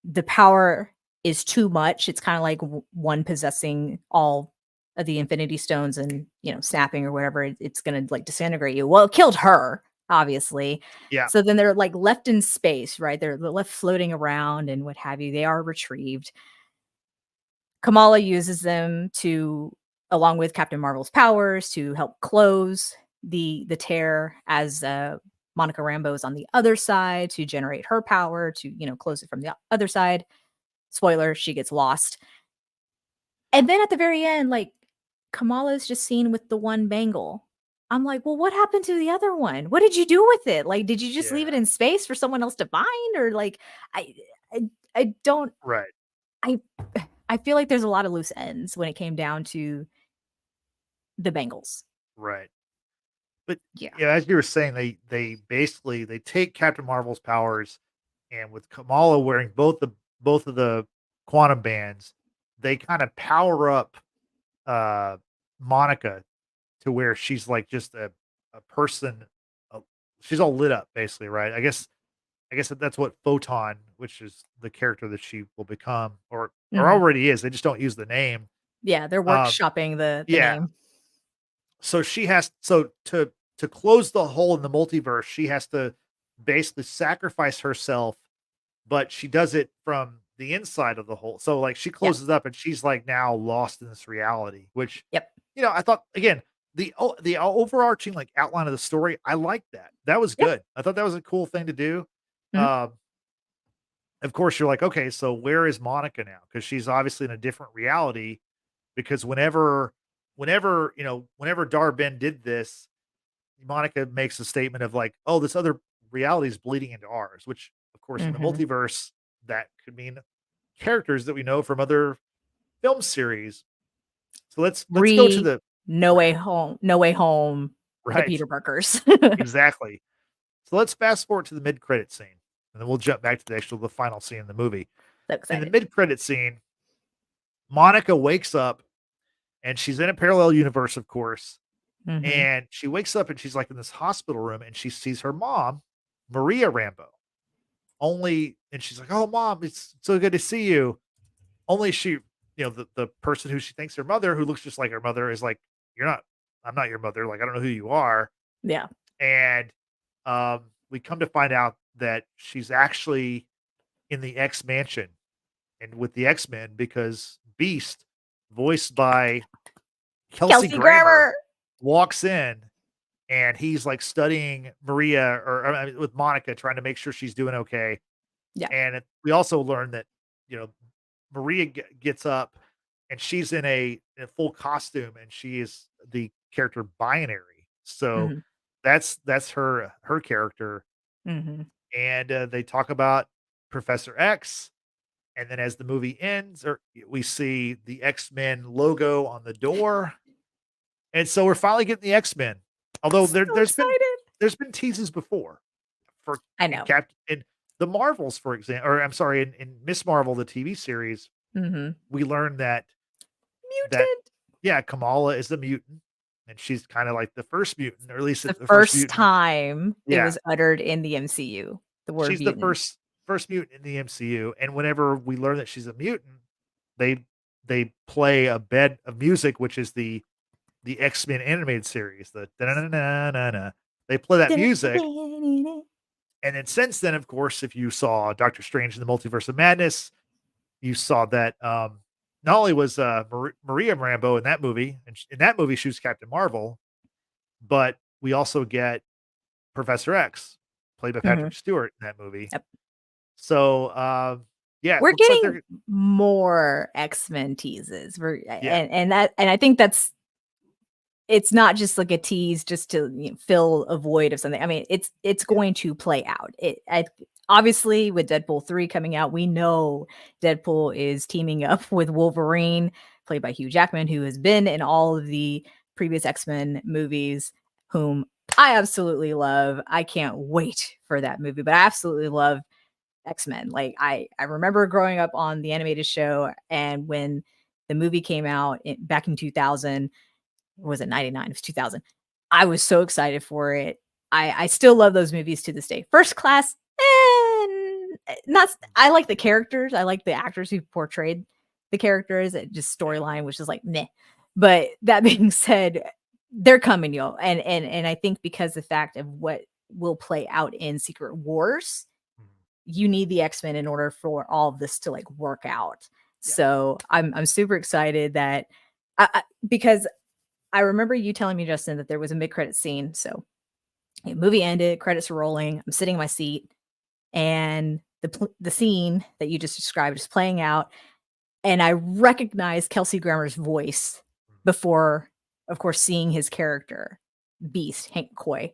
the power is too much. It's kind of like one possessing all of the Infinity Stones and snapping or whatever. It's gonna like disintegrate you. Well, it killed her, obviously. Yeah. So then they're like left in space, right? They're left floating around and what have you. They are retrieved. Kamala uses them to, along with Captain Marvel's powers, to help close the tear as Monica Rambeau is on the other side to generate her power to close it from the other side. Spoiler: she gets lost, and then at the very end, like Kamala is just seen with the one bangle. I'm like, well, what happened to the other one? What did you do with it? Like, did you just leave Yeah. it in space for someone else to find, or like, I, I, I don't. Right. I I feel like there's a lot of loose ends when it came down to the Bengals. Right. But Yeah. as you were saying, they basically they take Captain Marvel's powers, and with Kamala wearing both of the quantum bands, they kind of power up uh Monica to where she's like just a person. uh, she's all lit up, basically, right? I guess that's what Photon, which is the character that she will become, or Mhm. already is. They just don't use the name. Yeah, they're Um, workshopping the yeah. name. So she has to close the hole in the multiverse, she has to basically sacrifice herself, but she does it from the inside of the hole. So like she Yeah. closes up and she's like now lost in this reality, which Yep. I thought again, the overarching like outline of the story, I liked that. That was Yeah. good. I thought that was a cool thing to do. Mhm. Um, of course, you're like, okay, so where is Monica now? Because she's obviously in a different reality. Because whenever Dar-Ben did this, Monica makes a statement of like, "Oh, this other reality is bleeding into ours," which, of course, in the Mhm. multiverse, that could mean characters that we know from other film series. So let's go to Brie, the No Way Home, No Way Home, the right, Peter Parkers. exactly. So let's fast forward to the mid credit scene, and then we'll jump back to the final scene in the movie. So In the excited. mid credit scene, Monica wakes up and she's in a parallel universe, of course. Mhm. And she wakes up and she's like in this hospital room and she sees her mom, Maria Rambeau. And she's like, "Oh, mom, it's so good to see you." Only the person who she thinks her mother, who looks just like her mother, is like, "You're not. I'm not your mother. Like, I don't know who you are." Yeah. And we come to find out that she's actually in the X Mansion and with the X Men because Beast, voiced by Kelsey Kelsey Grammer, Grammer. walks in and he's like studying Maria or I mean, with Monica, trying to make sure she's doing okay. Yeah. And we also learn that you know Maria gets up and she's in a full costume and she is the character Binary. So Mhm. that's her character. Mhm. And they talk about Professor X. And then as the movie ends, we see the X Men logo on the door. And so we're finally getting the X Men. Although So excited. there's been teases before for I know. in the Marvels, for example, or I'm sorry, in Miss Marvel, the TV series, Mhm. we learned that Mutant. Yeah, Kamala is the mutant, and she's kind of like the first mutant, or at least The the first first mutant. time it Yeah, was uttered in the MCU, the word she's the mutant. first mutant in the MCU, and whenever we learn that she's a mutant, they they play a bed of music, which is the X-Men animated series, the da-na-na-na-na-na. They play that music, and then since then, of course, if you saw Doctor Strange in the Multiverse of Madness, you saw that, not only was, Maria Rambeau in that movie, and in that movie, she was Captain Marvel, but we also get Professor X, played by Mhm. Patrick Stewart in that movie. Yep. So, yeah, it We're looks like getting they're more X-Men teases. yeah, And I think it's not just like a tease just to, fill a void of something. I mean, it's yeah, going to play out. Obviously with Deadpool 3 coming out, we know Deadpool is teaming up with Wolverine, played by Hugh Jackman, who has been in all of the previous X-Men movies, whom I absolutely love. I can't wait for that movie, but I absolutely love X-Men. Like I remember growing up on the animated show, and when the movie came out back in 2000, or was it 99? It was 2000. I was so excited for it. I still love those movies to this day. First Class, not. I like the characters. I like the actors who portrayed the characters. It just yeah. storyline was just like meh. But that being said, they're coming, yo. And I think because the fact of what will play out in Secret Wars, Mhm. you need the X-Men in order for all of this to like work out. Yeah. So I'm super excited that because I remember you telling me, Justin, that there was a mid-credit scene. So the movie ended, credits are rolling. I'm sitting in my seat, and the scene that you just described is playing out, and I recognized Kelsey Grammer's voice Mhm. before, of course, seeing his character, Beast, Hank Coy.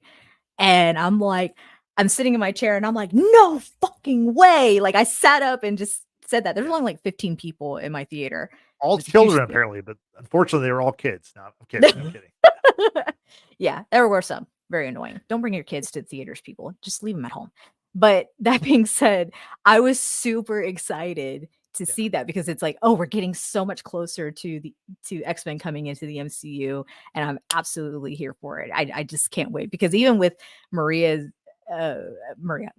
And I'm sitting in my chair and I'm like, no fucking way. Like I sat up and just said that. There's Yeah. only like 15 people in my theater. It All was a huge children apparently, but unfortunately, they were all kids. No, I'm kidding, I'm theater. kidding. Yeah, there were some. Very annoying. Don't bring your kids to theaters, people. Just leave them at home. But that being said, I was super excited to Yeah, see that because it's like, oh, we're getting so much closer to X-Men coming into the MCU, and I'm absolutely here for it. I just can't wait because even with Maria's uh Maria,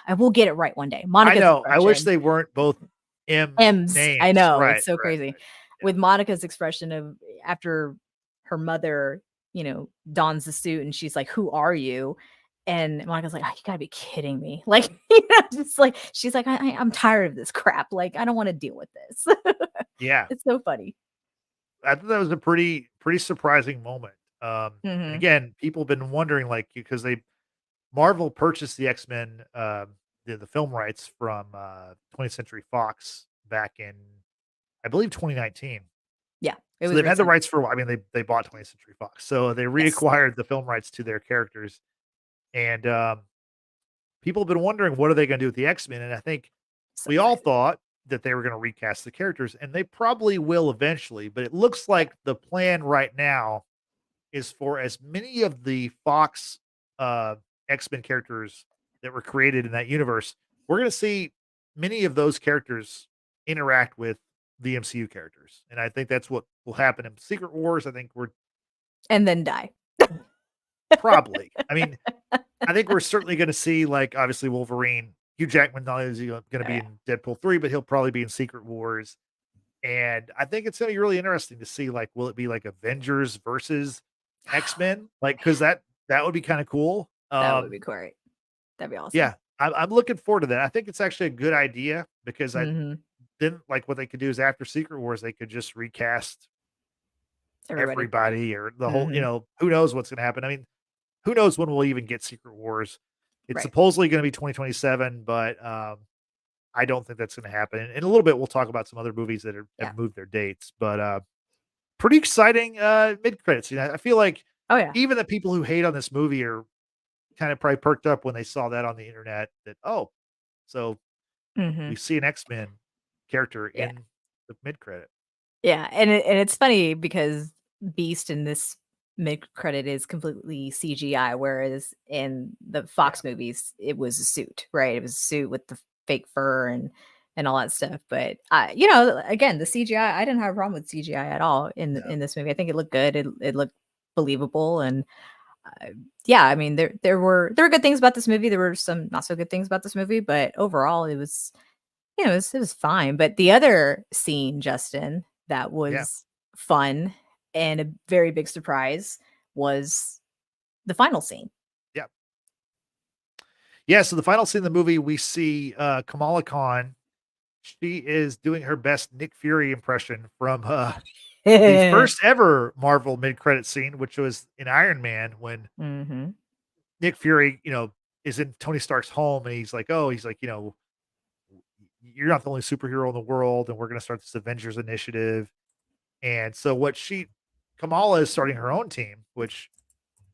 I will get it right one day. I Monica's know. I wish expression. they weren't both M M's. I names. know, Right, it's so right, crazy. right. With Yeah. Monica's expression of after her mother, dons the suit and she's like, "Who are you?" And Monica's like, "Oh, you gotta be kidding me." Like, just like she's like, I'm tired of this crap. Like, I don't want to deal with this. Yeah. It's so funny. I thought that was a pretty surprising moment. And Mhm. again, people have been wondering, like, because Marvel purchased the X-Men, the film rights from, 20th Century Fox back in, I believe, 2019. Yeah, it So was they've had the recent. rights for a while. I mean, they bought 20th Century Fox, so they Yes. reacquired the film rights to their characters, and, people have been wondering what are they gonna do with the X-Men, and I think So we all excited. thought that they were gonna recast the characters, and they probably will eventually, but it looks Yeah. like the plan right now is for as many of the Fox, uh, X-Men characters that were created in that universe, we're gonna see many of those characters interact with the MCU characters, and I think that's what will happen in Secret Wars. I think we're And then die. probably I mean, I think we're certainly gonna see, like, obviously, Wolverine. Hugh Jackman, not only is he gonna Oh, be yeah. in Deadpool 3, but he'll probably be in Secret Wars, and I think it's gonna be really interesting to see, like, will it be like Avengers versus X-Men? Like, because that would be kinda cool. That would be great. That'd be awesome. Yeah, I'm looking forward to that. I think it's actually a good idea because I Mhm. then, like, what they could do is after Secret Wars, they could just recast Everybody. everybody or the whole, Mhm. who knows what's gonna happen. I mean, who knows when we'll even get Secret Wars? It's Right. supposedly gonna be 2027, but, I don't think that's gonna happen. In a little bit, we'll talk about some other movies that Yeah. have moved their dates, but, pretty exciting, mid credits. I feel like Oh, yeah. even the people who hate on this movie are kinda probably perked up when they saw that on the internet that, "Oh, so we Mhm. see an X-Men character Yeah. in the mid credit." Yeah, and it's funny because Beast in this mid-credit is completely CGI, whereas in the Yeah, Fox movies, it was a suit, right? It was a suit with the fake fur and and all that stuff. But you know, again, the CGI, I didn't have a problem with CGI at all No. in this movie. I think it looked good. It looked believable, and yeah, I mean, there were good things about this movie. There were some not so good things about this movie, but overall, it was, you know, it was fine. But the other scene, Justin, that Yeah. was fun and a very big surprise was the final scene. Yeah. Yeah. So the final scene in the movie, we see Kamala Khan. She is doing her best Nick Fury impression from the first ever Marvel mid-credit scene, which was in Iron Man when Mhm. Nick Fury, is in Tony Stark's home and he's like, "Oh," he's like, "You're not the only superhero in the world, and we're gonna start this Avengers initiative." And so Kamala is starting her own team, which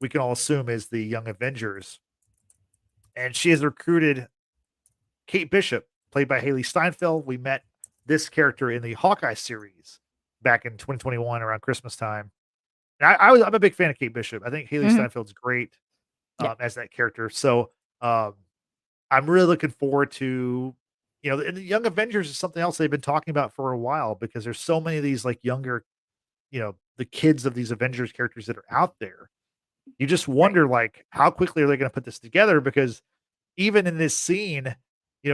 we can all assume is the Young Avengers, and she has recruited Kate Bishop, played by Haley Steinfeld. We met this character in the Hawkeye series back in 2021 around Christmas time. And I'm a big fan of Kate Bishop. I think Haley Mhm. Steinfeld's great Yeah. as that character. So um, I'm really looking forward to, and the Young Avengers is something else they've been talking about for a while because there's so many of these like younger, the kids of these Avengers characters that are out there. You just Right. wonder like how quickly are they going to put this together because even in this scene,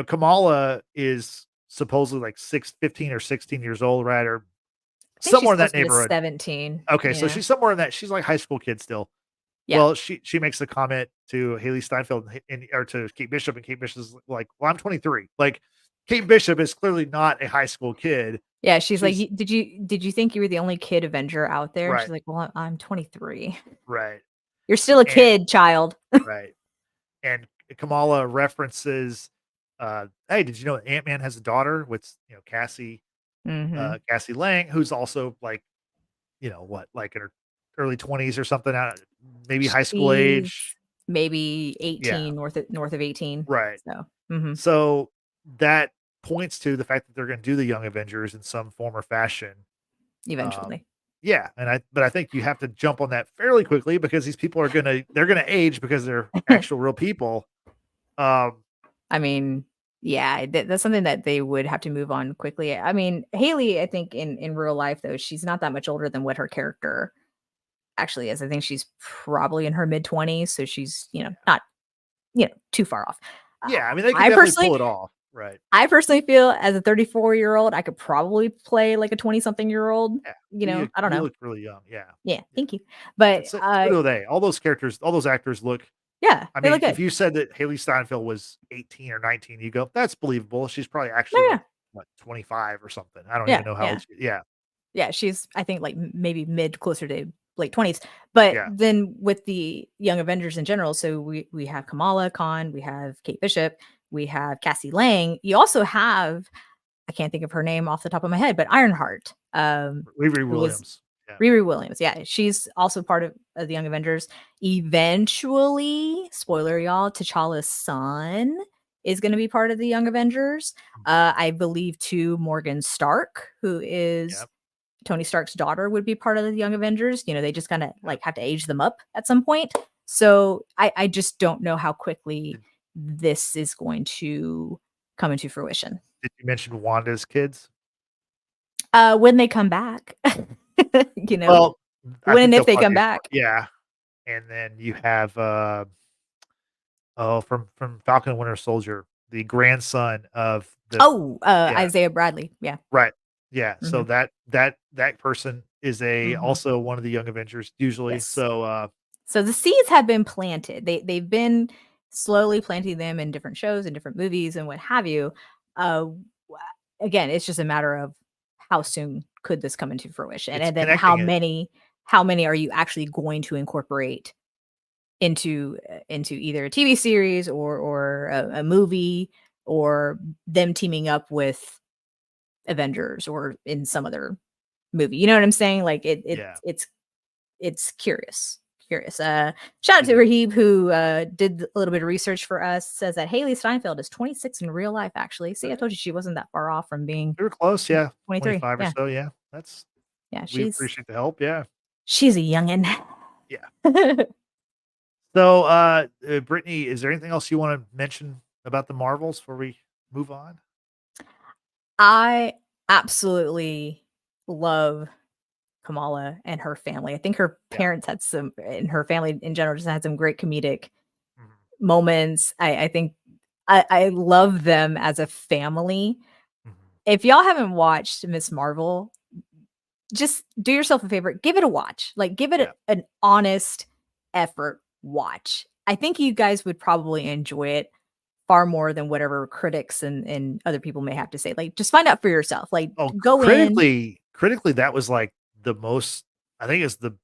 Kamala is supposedly like 15 or 16 years old, right? Or I think she's somewhere in that closer to neighborhood. 17. Okay, so Yeah. she's somewhere in that she's like high school kid still. Yeah. Well, she makes a comment to Haley Steinfeld or to Kate Bishop, and Kate Bishop is like, "Well, I'm 23." Like, Kate Bishop is clearly not a high school kid. Yeah, she's like, She's Did you think you were the only kid Avenger out there?" She's right, like, "Well, I'm 23." right, "You're still a and kid, child." right, and Kamala references, "Hey, did you know Ant-Man has a daughter with Mhm. Cassie Lang, who's also like, what, like in her early 20s or something, maybe high school She's age." maybe Yeah, 18, north of 18. right. So, mhm, So that points to the fact that they're going to do the Young Avengers in some form or fashion. Um, eventually. yeah, but I think you have to jump on that fairly quickly because these people they're gonna age because they're actual real people. Um, I mean, yeah, that's something that they would have to move on quickly. I mean, Haley, I think in real life though, she's not that much older than what her character actually is. I think she's probably in her mid-20s, so she's, not, too far off. Uh, yeah, I mean they could I definitely personally pull it off, right? I personally feel as a 34-year-old, I could probably play like a 20-something-year-old, Yeah, you I don't you know. look really young. Yeah, Yeah, yeah. thank you. But, So do they. All those characters, all those actors look. yeah, I they look mean, good. if you said that Haley Steinfeld was 18 or 19, you go, that's believable. She's probably No, actually like yeah. what 25 or something. I don't Yeah, even know how yeah. old yeah, Yeah, she's I think, like, maybe mid closer to late 20s. But yeah. then with the Young Avengers in general, so we have Kamala Khan, we have Kate Bishop, we have Cassie Lang. You also have I can't think of her name off the top of my head, but Ironheart, Riri who was Williams. Yeah. Riri Williams. Yeah, she's also part of the Young Avengers. Eventually, spoiler y'all, T'Challa's son is going to be part of the Young Avengers. I believe too Morgan Stark, who is Yep, Tony Stark's daughter, would be part of the Young Avengers. You know, they just kind of yep. like have to age them up at some point. So I just don't know how quickly Did this is going to come into fruition. did you mention Wanda's kids? When they come back, you know, Well, I when and think they'll if they probably come be a part back. yeah, and then you have, from Falcon and Winter Soldier, the grandson of the Oh, yeah, Isaiah Bradley. Yeah. right. Yeah, so Mhm. that person is Mhm. also one of the Young Avengers usually, Yes. so, So the seeds have been planted. They've been slowly planting them in different shows and different movies and what have you. W Again, it's just a matter of how soon could this come into fruition, it's and then connecting it. how many are you actually going to incorporate into either a TV series or a movie or them teaming up with Avengers or in some other movie. You know what I'm saying? Like Yeah, it's curious. Curious. Shout out it to is. Rahib who did a little bit of research for us. Says that Haley Steinfeld is 26 in real life. Actually, see, I Okay. told you she wasn't that far off from being We were close, yeah, 23. 25 or Yeah, so, yeah, that's yeah, we appreciate the help, yeah, she's a youngin. yeah. So, Brittany, is there anything else you wanna mention about the Marvels before we move on? I absolutely love Kamala and her family. I think her Yeah. parents had some, and her family in general just had some great comedic Mhm. moments. I think I love them as a family. Mhm. If y'all haven't watched Miss Marvel, just do yourself a favor, give it a watch. Like, give it Yeah. an honest effort watch. I think you guys would probably enjoy it far more than whatever critics and other people may have to say. Like, just find out for yourself. Like, Oh, go in. critically, that was like the most. I think it's the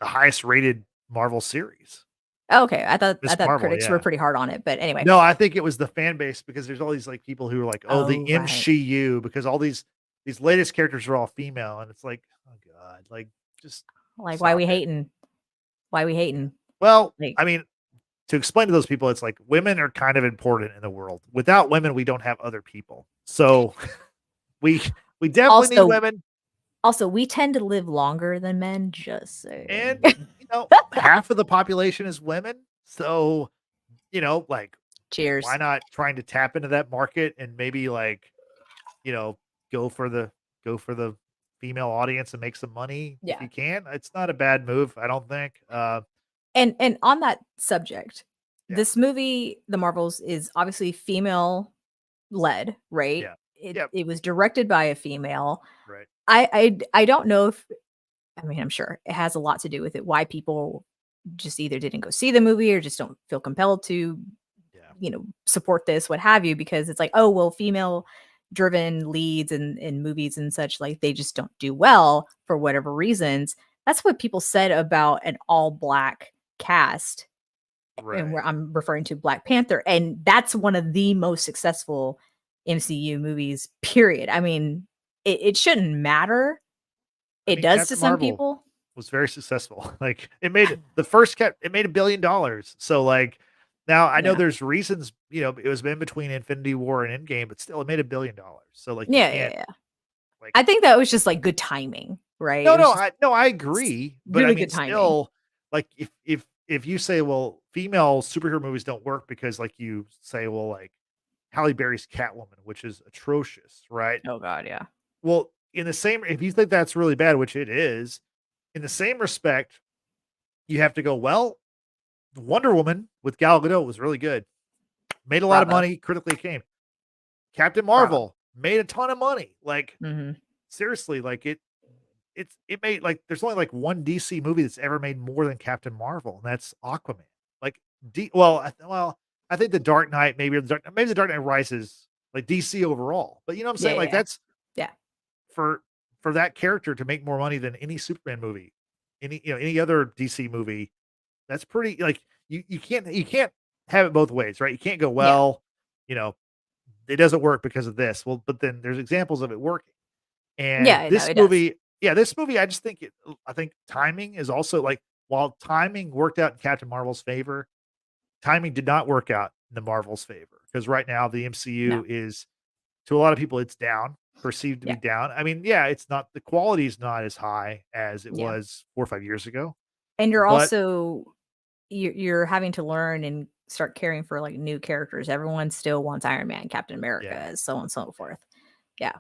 highest rated Marvel series. Oh, okay, I Miss thought Marvel, critics were yeah. pretty hard on it, but anyway. No, I think it was the fan base because there's all these like people who are like, oh, the Oh, right. MCU because all these latest characters are all female, and it's like, oh god, like just Like, why stop we it. hating? Why we hating? Well, Like, I mean, to explain to those people, it's like women are kind of important in the world. Without women, we don't have other people. So we we definitely need also women. we tend to live longer than men, just saying. And, half of the population is women. So, like, why Cheers. not trying to tap into that market and maybe like, you know, go for the go for the female audience and make some money if Yeah. you can. It's not a bad move, I don't think. And on that subject, Yeah, this movie, The Marvels, is obviously female led, right? yeah, yep, It was directed by a female. right, I don't know if, I mean, I'm sure it has a lot to do with it, why people just either didn't go see the movie or just don't feel compelled to, yeah, support this, what have you, because it's like, oh, well, female driven leads in movies and such, like they just don't do well for whatever reasons. That's what people said about an all black cast, and right. where I'm referring to Black Panther, and that's one of the most successful MCU movies, period. I mean, it shouldn't matter. I It mean, does to Captain some Marvel people. was very successful. Like it made the first cap it made $1 billion. So like now I know Yeah. there's reasons, it was in between Infinity War and Endgame, but still it made $1 billion. So like you Yeah, yeah, can't yeah. like I think that was just, like, good timing, right? no, It was no, just I agree. But I really mean good timing. still like if you say, well, female superhero movies don't work because like you say, well, like Halle Berry's Catwoman, which is atrocious, right? Oh god, yeah. Well, in the same if you think that's really bad, which it is, in the same respect, you have to go, well, Wonder Woman with Gal Gadot was really good. Made a lot of Bravo, money, critically acclaimed. Captain bravo. Marvel made a ton of money. Like, Mhm. seriously, like it made like there's only like one DC movie that's ever made more than Captain Marvel, and that's Aquaman. Like I think the Dark Knight, maybe the Dark Knight Rises, like DC overall. But you know what I'm Yeah, saying? yeah, Like yeah. that's Yeah. for for that character to make more money than any Superman movie, any other DC movie. That's pretty like you can't have it both ways, right? You can't go, Yeah. well, you know, it doesn't work because of this. Well, but then there's examples of it working. And Yeah, no, it does. this movie, I think timing is also like while timing worked out in Captain Marvel's favor, timing did not work out in the Marvel's favor because right now the No. MCU is to a lot of people it's down, perceived to be Yeah. down. I mean, yeah, it's not the quality is not as high as it Yeah. was 4 or 5 years ago, And you're but also you're having to learn and start caring for, like, new characters. Everyone still wants Iron Man, Captain yeah, America, so on and so forth. Yeah.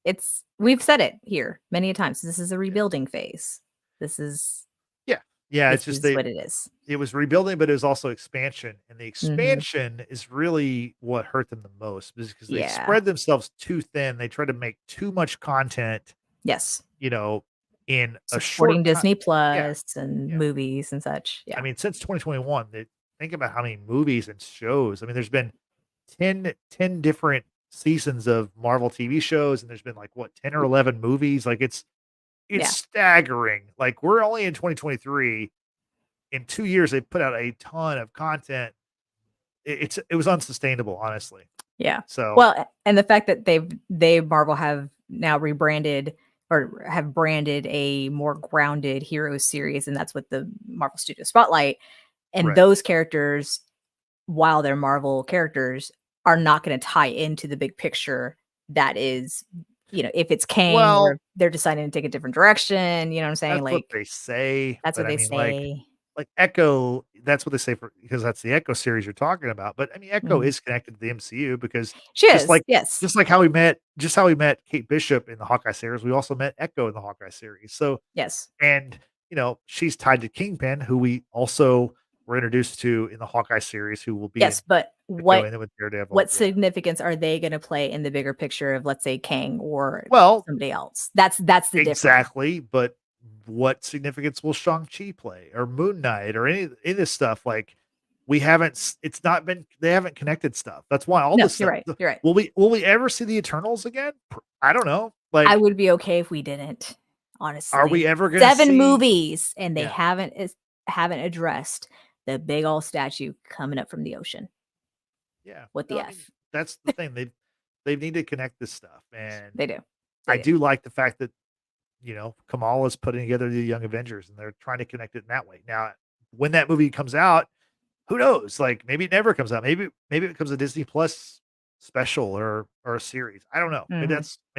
It's we've said it here many a times. This is a yeah. rebuilding phase. This is Yeah. Yeah, this it's just is what it is. it was rebuilding, but it was also expansion, and the Mhm. expansion is really what hurt them the most because they Yeah. spread themselves too thin. They tried to make too much content, Yes. you know, in a Supporting short time. Disney Yeah, Plus and yeah. movies and such. I Yeah. mean, since 2021, think about how many movies and shows. I mean, there's been ten different seasons of Marvel TV shows, and there's been like what 10 or 11 movies. Like it's Yeah. staggering. Like we're only in 2023. In 2 years, they put out a ton of content. It was unsustainable, honestly. Yeah. So, Well, and the fact that they Marvel have now rebranded or have branded a more grounded hero series, and that's what the Marvel Studio Spotlight, and right. those characters, while they're Marvel characters, are not gonna tie into the big picture that is, if it's Kang or Well, if they're deciding to take a different direction, you know what I'm saying? that's what Like, they say, that's but what I they mean, like, say. like Echo, that's what they say because that's the Echo series you're talking about. But I mean, Echo Mhm. is connected to the MCU because She just is, like yes. how we met Kate Bishop in the Hawkeye series, we also met Echo in the Hawkeye series. So Yes. and she's tied to Kingpin, who we also were introduced to in the Hawkeye series, who will be Yes, in but Echo what and then with Daredevil. what Yeah. significance are they gonna play in the bigger picture of, let's say, Kang or Well, somebody else? That's the difference. exactly, but what significance will Shang-Chi play or Moon Knight or any of this stuff? Like, we haven't it's not been they haven't connected stuff. That's why all No, this you're stuff right, you're right. will we ever see the Eternals again? I don't know. I Like, would be okay if we didn't, are honestly. we ever gonna 7 see movies, and they yeah, haven't addressed the big ol' statue coming up from the ocean. yeah. What No, the I mean, F? that's the thing. They need to connect this stuff, and They do. They I do. do like the fact that, Kamala's putting together the Young Avengers, and they're trying to connect it in that way. Now, when that movie comes out, who knows? Like, maybe it never comes out. Maybe it becomes a Disney Plus special or a series. I don't know. Mhm. Maybe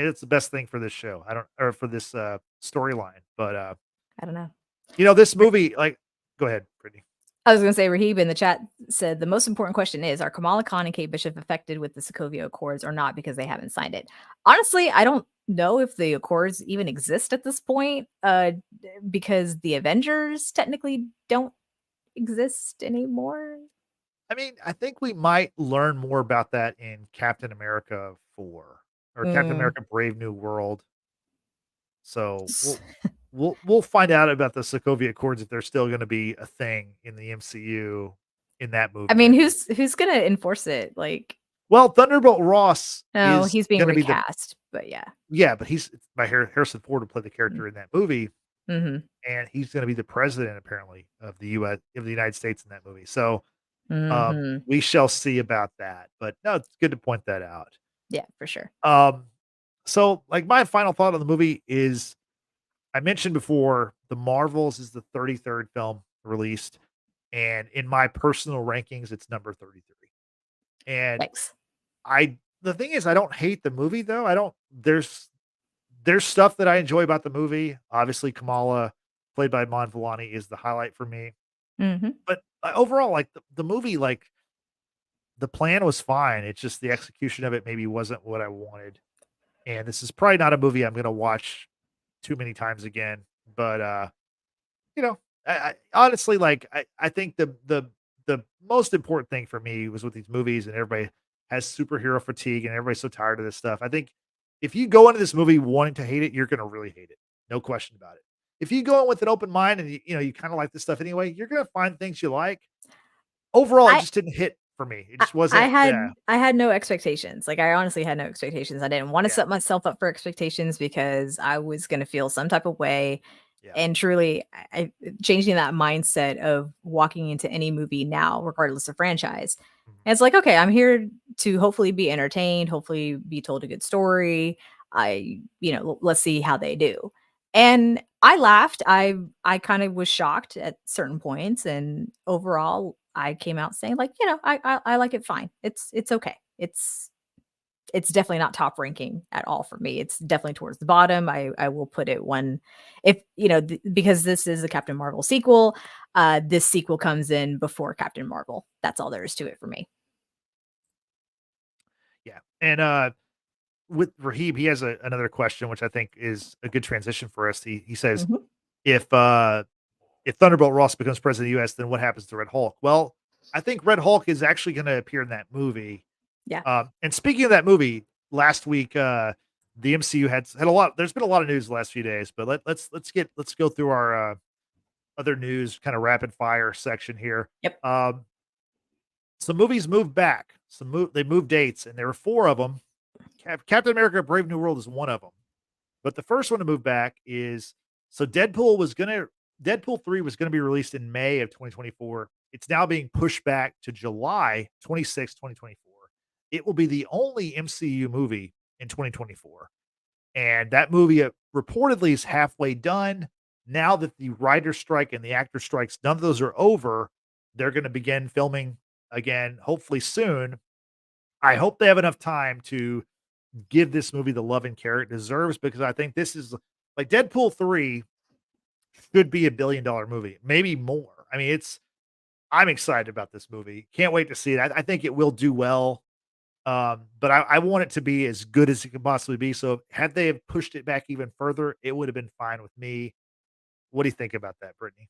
that's the best thing for this show. I don't or for this, storyline. But, I don't know. this movie, like go ahead, Brittany. I was gonna say Rahib in the chat said the most important question is, are Kamala Khan and Kate Bishop affected with the Sokovia Accords or not because they haven't signed it? Honestly, I don't know if the Accords even exist at this point, because the Avengers technically don't exist anymore. I mean, I think we might learn more about that in Captain America 4 or Captain Mm. America Brave New World. So, we'll find out about the Sokovia Accords if they're still gonna be a thing in the MCU in that I movie, mean, I mean. who's gonna enforce it? Like, Well, Thunderbolt Ross no, is he's being gonna be the recast, but yeah. yeah, but it's by Harrison Ford to play the Mm. character in that movie, Mhm. and he's gonna be the president apparently of the US of the United States in that movie. So, Mhm. we shall see about that. But no, it's good to point that out. Yeah, for sure. Um, so like my final thought on the movie is I mentioned before, The Marvels is the 33rd film released, and in my personal rankings, it's number 33. And Thanks. the thing is, I don't hate the movie though. I don't. There's stuff that I enjoy about the movie. Obviously, Kamala, played by Vellani, is the highlight for me. Mhm. But overall, like the movie, like the plan was fine. It's just the execution of it maybe wasn't what I wanted. And this is probably not a movie I'm going to watch too many times again. But you know, I honestly, like, I think the most important thing for me was with these movies and everybody has superhero fatigue and everybody's so tired of this stuff. I think if you go into this movie wanting to hate it, you're gonna really hate it. No question about it. If you go in with an open mind and you kind of like this stuff anyway, you're gonna find things you like. Overall, it I just didn't hit for me. It I just wasn't, yeah, I had no expectations. Like, I honestly had no expectations. I didn't wanna yeah, set myself up for expectations because I was gonna feel some type of way, yeah. and truly, changing that mindset of walking into any movie now, regardless of franchise. Mhm. And it's like, okay, I'm here to hopefully be entertained, hopefully be told a good story. Let's see how they do. And I laughed. I kind of was shocked at certain points, and overall, I came out saying like, I like it fine. It's okay. It's definitely not top ranking at all for me. It's definitely towards the bottom. I will put it one if because this is a Captain Marvel sequel. This sequel comes in before Captain Marvel. That's all there is to it for me. Yeah. And with Rahib, he has another question, which I think is a good transition for us. He says, Mhm. if uh if Thunderbolt Ross becomes president of the US, then what happens to Red Hulk? Well, I think Red Hulk is actually going to appear in that movie. Yeah. And speaking of that movie, last week the MCU had a lot. There's been a lot of news the last few days, but let's go through our other news kind of rapid fire section here. Yep. Um, some movies moved back. They moved dates, and there were four of them. Captain America: Brave New World is one of them. But the first one to move back is so Deadpool 3 was gonna be released in May of 2024. It's now being pushed back to July 26, 2024. It will be the only MCU movie in 2024. And that movie reportedly is halfway done. Now that the writer strike and the actor strikes, none of those are over, they're gonna begin filming again, hopefully soon. I hope they have enough time to give this movie the love and care it deserves because I think this is like Deadpool 3 should be $1 billion movie, maybe more. I mean, I'm excited about this movie. Can't wait to see it. I think it will do well. But I want it to be as good as it can possibly be. So had they have pushed it back even further, it would have been fine with me. What do you think about that, Brittany?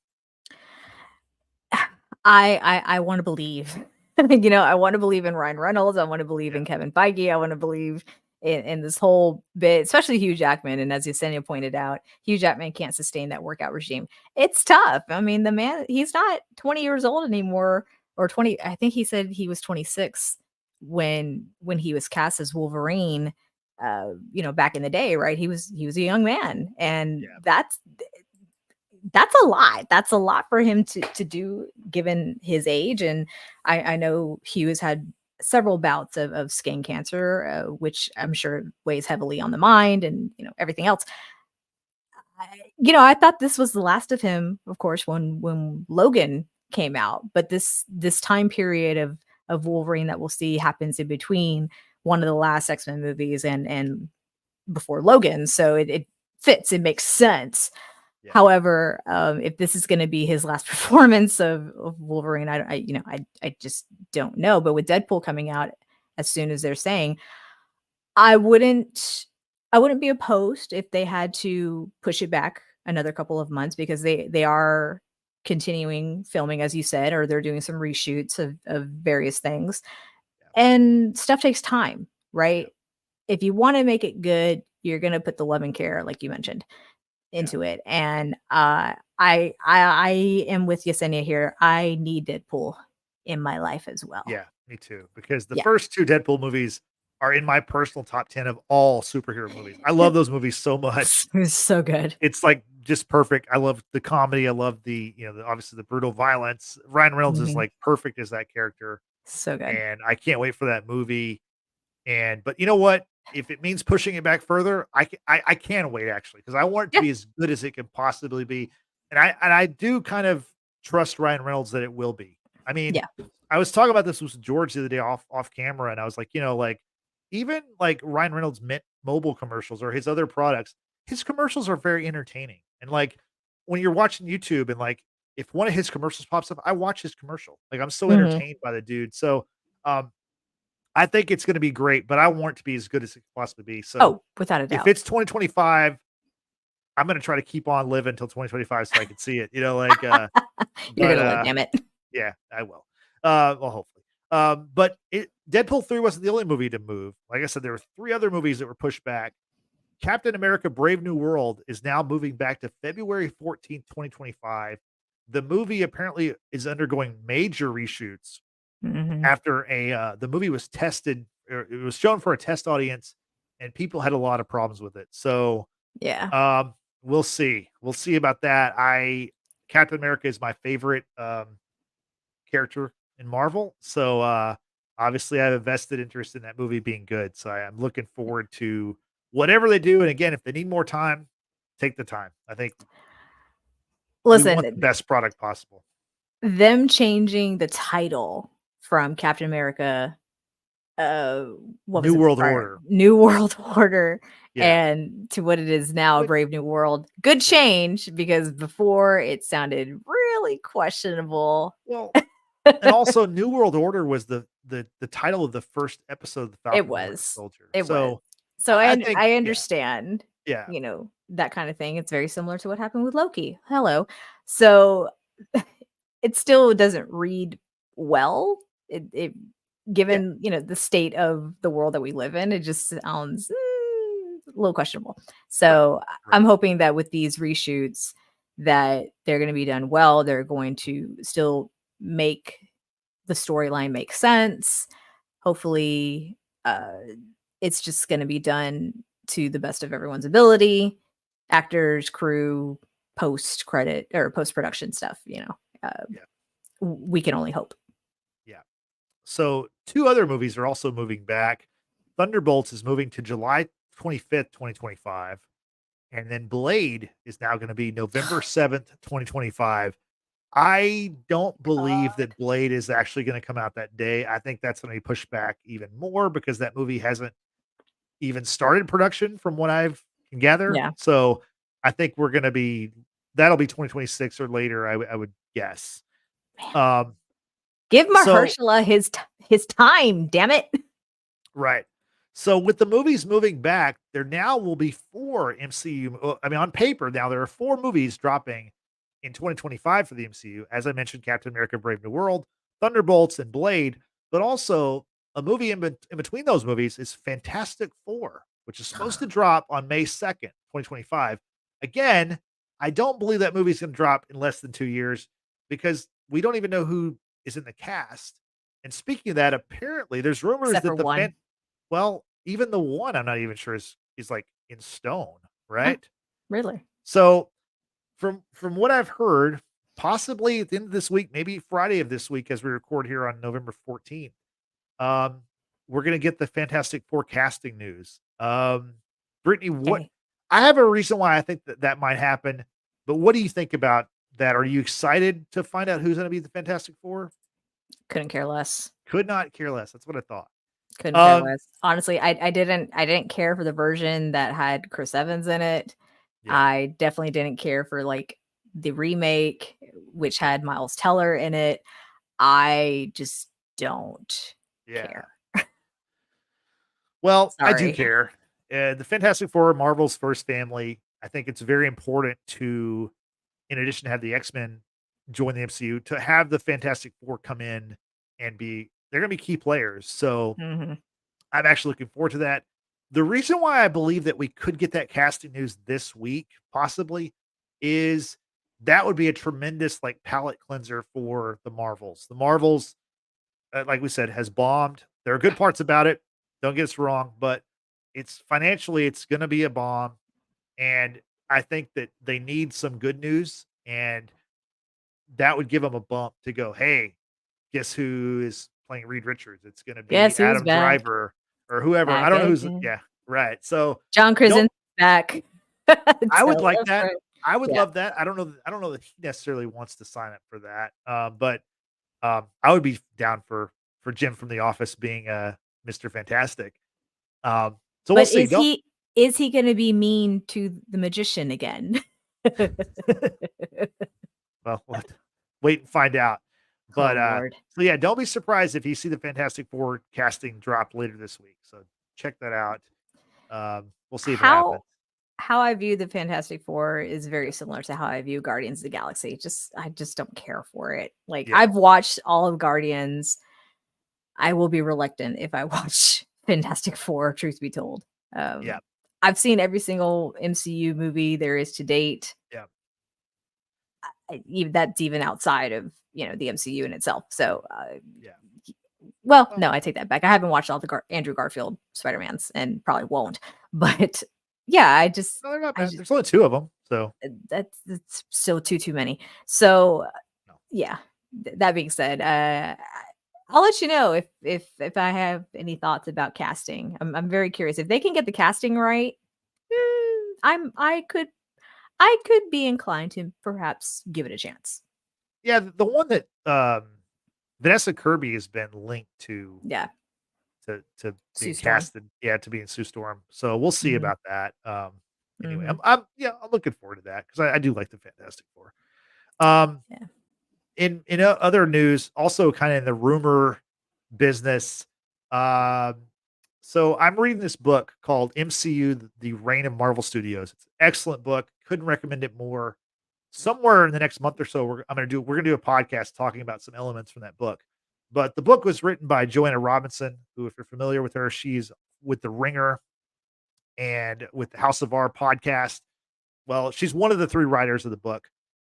I wanna believe. You know, I wanna believe in Ryan Reynolds, I wanna believe Yeah, in Kevin Feige, I wanna believe in this whole bit, especially Hugh Jackman, and as Yesenia pointed out, Hugh Jackman can't sustain that workout regime. It's tough. I mean, the man, he's not 20 years old anymore, or 20. I think he said he was 26 when he was cast as Wolverine, you know, back in the day, right? He was a young man, and yeah, that's a lot. That's a lot for him to do given his age. And I know Hugh has had several bouts of skin cancer, which I'm sure weighs heavily on the mind and you know everything else. I thought this was the last of him, of course, when Logan came out. But this time period of Wolverine that we'll see happens in between one of the last X-Men movies and before Logan. So it fits, it makes sense. yeah, However, if this is gonna be his last performance of Wolverine, I just don't know. But with Deadpool coming out as soon as they're saying, I wouldn't I wouldn't be opposed if they had to push it back another couple of months because they are continuing filming, as you said, or they're doing some reshoots of various things. yeah, And stuff takes time, yeah, right? If you wanna make it good, you're gonna put the love and care, like you mentioned, yeah, into it. And I am with Yesenia here. I need Deadpool in my life as well. yeah. Me too. Because the Yeah. first two Deadpool movies are in my personal top 10 of all superhero movies. I love those movies so much. It was so good. It's like just perfect. I love the comedy. I love obviously the brutal violence. Ryan Reynolds is Mhm. like perfect as that character. So good. And I can't wait for that movie. But you know what? If it means pushing it back further, I can wait actually because I want it to Yeah. be as good as it can possibly be, and I do kind of trust Ryan Reynolds that it will be. I mean, Yeah. I was talking about this with George the other day off camera, and I was like, like even like Ryan Reynolds' Mint Mobile commercials or his other products, his commercials are very entertaining. And like when you're watching YouTube and like if one of his commercials pops up, I watch his commercial. Like I'm so Mhm. entertained by the dude. So um I think it's gonna be great, but I want it to be as good as it can possibly be. So Oh, without a if doubt. it's 2025, I'm gonna try to keep on living until 2025 so I can see it, like, You're but, gonna live, damn it. yeah, I will. Well, hopefully. But Deadpool 3 wasn't the only movie to move. Like I said, there were 3 other movies that were pushed back. Captain America: Brave New World is now moving back to February 14th, 2025. The movie apparently is undergoing major reshoots Mhm. after the movie was tested or it was shown for a test audience and people had a lot of problems with it. So, Yeah. we'll see. We'll see about that. Captain America is my favorite character in Marvel. So, obviously I have a vested interest in that movie being good. So I'm looking forward to whatever they do. And again, if they need more time, take the time. I think we want the Listen, best product possible. them changing the title from Captain America, uh, what was New it World prior? Order. New World Order, Yeah. and to what it is now, But Brave New World. Good yeah. change because before it sounded really questionable. Well, and also, New World Order was the title of the first episode of The It Falcon and the Winter was. Soldier. It was. So, So I think I yeah, understand, yeah, that kind of thing. It's very similar to what happened with Loki. Hello. So it still doesn't read well. It yeah, given, the state of the world that we live in, it just sounds a little questionable. right, So I'm right, hoping that with these reshoots that they're going to be done well. They're going to still make the storyline make sense. Hopefully, it's just going to be done to the best of everyone's ability. Actors, crew, post credit or post production stuff. yeah, We can only hope. yeah. So, 2 other movies are also moving back. Thunderbolts is moving to July 25th, 2025, and then Blade is now gonna be November 7th, 2025. I don't believe that Blade is actually gonna come out that day. I think that's gonna be pushed back even more because that movie hasn't even started production from what I've can gather. Yeah. So, I think we're gonna be that'll be 2026 or later, I would guess. Give So Mahershala his time, damn it. right. So with the movies moving back, there now will be 4 MCU I mean, on paper, now there are 4 movies dropping in 2025 for the MCU. As I mentioned, Captain America: Brave New World, Thunderbolts, and Blade, but also a movie in between those movies is Fantastic Four, which is supposed to drop on May 2nd, 2025. Again, I don't believe that movie's gonna drop in less than 2 years because we don't even know who is in the cast. And speaking of that, apparently there's rumors Except for that one. well, even the one I'm not even sure is like in stone, Oh, right? really? So from what I've heard, possibly at the end of this week, maybe Friday of this week as we record here on November 14th, um, we're gonna get the Fantastic Four casting news. Brittany, what Okay. I have a reason why I think that that might happen, but what do you think about that? Are you excited to find out who's gonna be the Fantastic Four? Couldn't care less. Could not care less. That's what I thought. Couldn't care Um, less. Honestly, I didn't care for the version that had Chris Evans in it. yeah, I definitely didn't care for, like, the remake, which had Miles Teller in it. I just don't yeah. care. Well, I do Sorry. care. The Fantastic Four, Marvel's first family. I think it's very important to, in addition to have the X-Men join the MCU, to have the Fantastic Four come in and they're gonna be key players. So Mhm. I'm actually looking forward to that. The reason why I believe that we could get that casting news this week, possibly, is that would be a tremendous like palate cleanser for the Marvels. The Marvels, like we said, has bombed. There are good parts about it. Don't get us wrong, but it's financially, it's going to be a bomb. And I think that they need some good news, and that would give them a bump to go, hey, guess who is playing Reed Richards? It's going to be Guess who's Adam back? Driver or whoever. I Back don't know who's, again. yeah, right. So John don't, Krasinski back. I would Tell like a that. friend. I would Yeah. love that. I don't know that he necessarily wants to sign up for that. But I would be down for Jim from The Office being Mr. Fantastic. Um, so we'll But see. Don't is he gonna be mean to the magician again? well, we'll have to wait and find out. Oh, But lord. so yeah, don't be surprised if you see the Fantastic Four casting drop later this week. So check that out. We'll see if it happens. How how I view the Fantastic Four is very similar to how I view Guardians of the Galaxy. I just don't care for it. Like, Yeah, I've watched all of Guardians. I will be reluctant if I watch Fantastic Four, truth be told. yeah, I've seen every single MCU movie there is to date. yeah, That's even outside of, the MCU in itself. So, yeah. well, Well, no, I take that back. I haven't watched all the Andrew Garfield Spider-Mans and probably won't. But yeah, no, they're not I bad. just There's only 2 of them. So that's still too many. So no. yeah. That being said, I'll let you know if I have any thoughts about casting. I'm very curious if they can get the casting right. I could be inclined to perhaps give it a chance. Yeah, the one that Vanessa Kirby has been linked to Yeah, Sue being Storm. casted, yeah, to being Sue Storm. So we'll see Mhm, about that. Anyway, mhm. I'm looking forward to that because I do like the Fantastic Four. Um, Yeah. in other news, also kind of in the rumor business, um, so I'm reading this book called MCU: The Reign of Marvel Studios. It's an excellent book. Couldn't recommend it more. Somewhere in the next month or so, we're gonna do a podcast talking about some elements from that book. But the book was written by Joanna Robinson, who, if you're familiar with her, she's with The Ringer and with the House of R podcast. Well, she's one of the 3 writers of the book.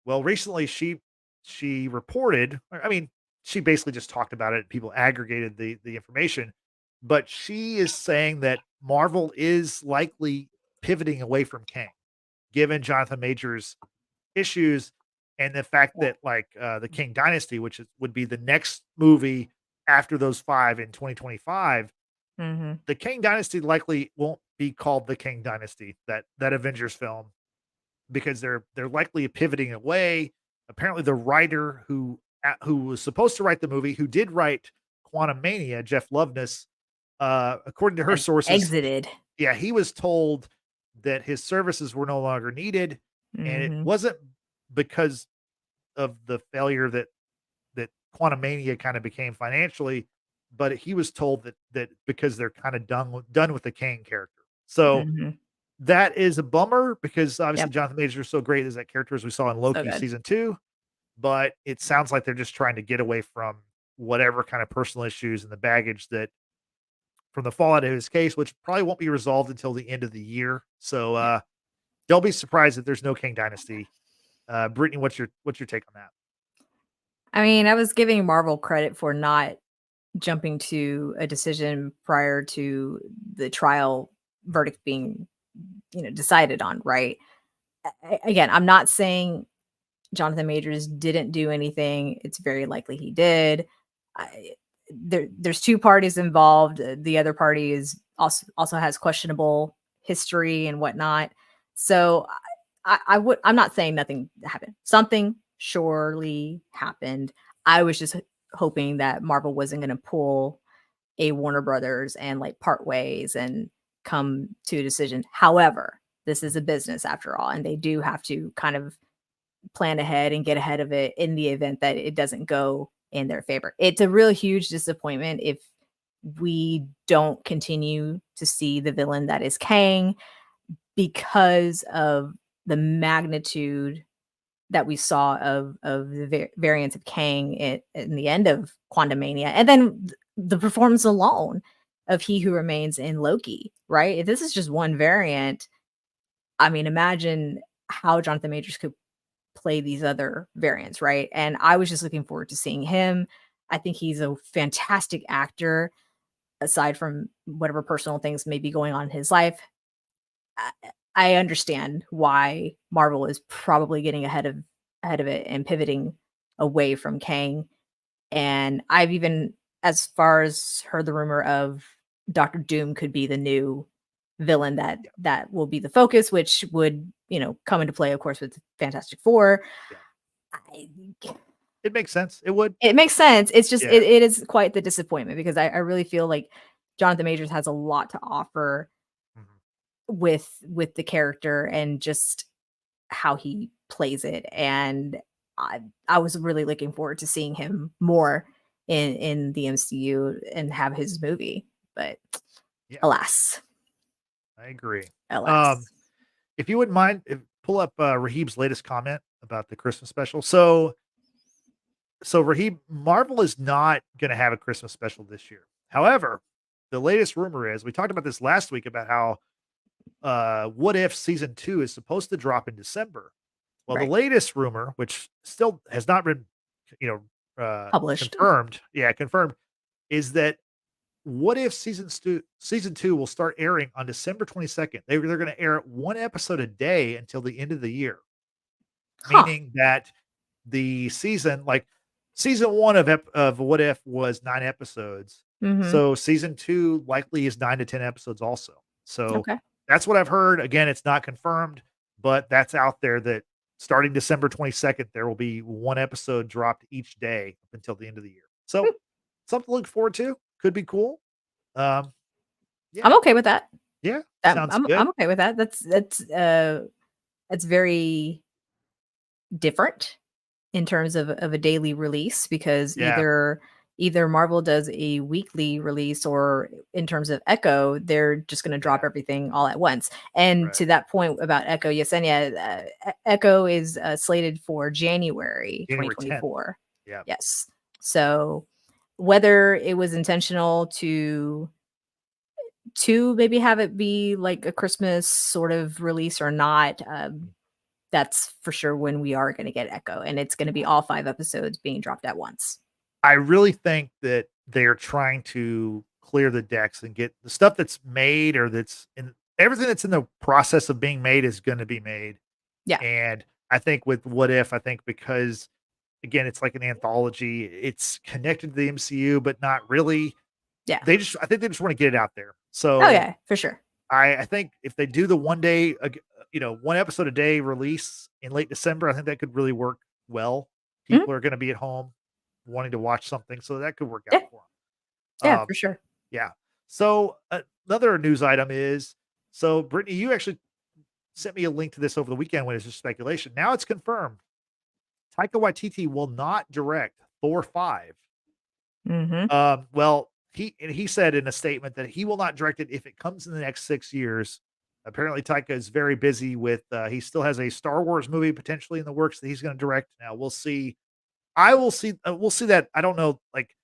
Well, recently she reported, I mean, she basically just talked about it. People aggregated the information, but she is saying that Marvel is likely pivoting away from Kang, given Jonathan Majors' issues and the fact Yeah. that like the King Dynasty, would be the next movie after those 5 in 2025, Mhm. the King Dynasty likely won't be called the King Dynasty, that Avengers film, because they're likely pivoting away. Apparently, the writer who was supposed to write the movie, who did write Quantum Mania, Jeff Loveness, according to her Has sources, exited. yeah, he was told that his services were no longer needed, and it Mhm. wasn't because of the failure that Quantumania kind of became financially, but he was told that because they're kind of done with the Kang character. So Mhm. that is a bummer because obviously Yep. Jonathan Majors is so great as that character as we saw in So Loki good. season 2, but it sounds like they're just trying to get away from whatever kind of personal issues and the baggage that from the fallout of his case, which probably won't be resolved until the end of the year. So Yeah. don't be surprised if there's no King Dynasty. Brittany, what's your take on that? I mean, I was giving Marvel credit for not jumping to a decision prior to the trial verdict being, decided on, right? Again, I'm not saying Jonathan Majors didn't do anything. It's very likely he did. There's two parties involved. The other party is also has questionable history and whatnot. So I'm not saying nothing happened. Something surely happened. I was just hoping that Marvel wasn't going to pull a Warner Brothers and like part ways and come to a decision. However, this is a business after all, and they do have to kind of plan ahead and get ahead of it in the event that it doesn't go in their favor. It's a real huge disappointment if we don't continue to see the villain that is Kang because of the magnitude that we saw of the variants of Kang in the end of Quantumania, and then the performance alone of He Who Remains in Loki. Right? If this is just one variant, I mean, imagine how Jonathan Majors could play these other variants, right? And I was just looking forward to seeing him. I think he's a fantastic actor, aside from whatever personal things may be going on in his life. I, I understand why Marvel is probably getting ahead of it and pivoting away from Kang. And I've even, as far as heard the rumor of Doctor Doom could be the new villain Yeah, that will be the focus, which would come into play, of course, with Fantastic Four. yeah. I, It makes sense. It would. it makes sense. It's just Yeah. it is quite the disappointment because I really feel like Jonathan Majors has a lot to offer Mhm. with the character and just how he plays it. And I was really looking forward to seeing him more in the MCU and have his movie. But Yeah, alas, I agree. Um, alas. if you wouldn't mind, pull up Raheem's latest comment about the Christmas special. So Raheem, Marvel is not going to have a Christmas special this year. However, the latest rumor is we talked about this last week about how What If season 2 is supposed to drop in December. Well, the Right. latest rumor, which still has not been, you Published. confirmed, confirmed, is that What If season 2 will start airing on December 22nd. They're going to air one episode a day until the end of the year, Huh. meaning that the season, like season 1 of What If was 9 episodes. Mhm. So season 2 likely is 9 to 10 episodes also. So Okay. that's what I've heard. Again, it's not confirmed, but that's out there that starting December 22nd, there will be one episode dropped each day up until the end of the year. So Hmm. something to look forward to. Could be cool. Um, I'm yeah, okay with that. yeah, I'm sounds I'm good. I'm okay with that. That's very different in terms of a daily release because Yeah, either Marvel does a weekly release or in terms of Echo, they're just going to drop yeah, everything all at once. And right. to that point about Echo, Yesenia, Echo is slated for January January 10th. 2024. Yeah. Yes. So whether it was intentional to maybe have it be like a Christmas sort of release or not, that's for sure when we are going to get Echo, and it's going to be all 5 episodes being dropped at once. I really think that they're trying to clear the decks and get the stuff that's made or that's in everything that's in the process of being made is going to be made. Yeah, And I think with What If, I think because again, it's like an anthology, it's connected to the MCU, but not really. yeah. I think they just want to get it out there. Oh So yeah, for sure. I think if they do the one day, one episode a day release in late December, I think that could really work well. Mhm. People are going to be at home wanting to watch something, so that could work Yeah, out for them. yeah, for sure. Yeah. So another news item is Brittany, you actually sent me a link to this over the weekend when it's just speculation. Now it's confirmed. Taika Waititi will not direct Thor 5. Mhm. Well, he said in a statement that he will not direct it if it comes in the next 6 years. Apparently, Taika is very busy with, he still has a Star Wars movie potentially in the works that he's gonna direct. Now, we'll see. We'll see that. I don't know, like,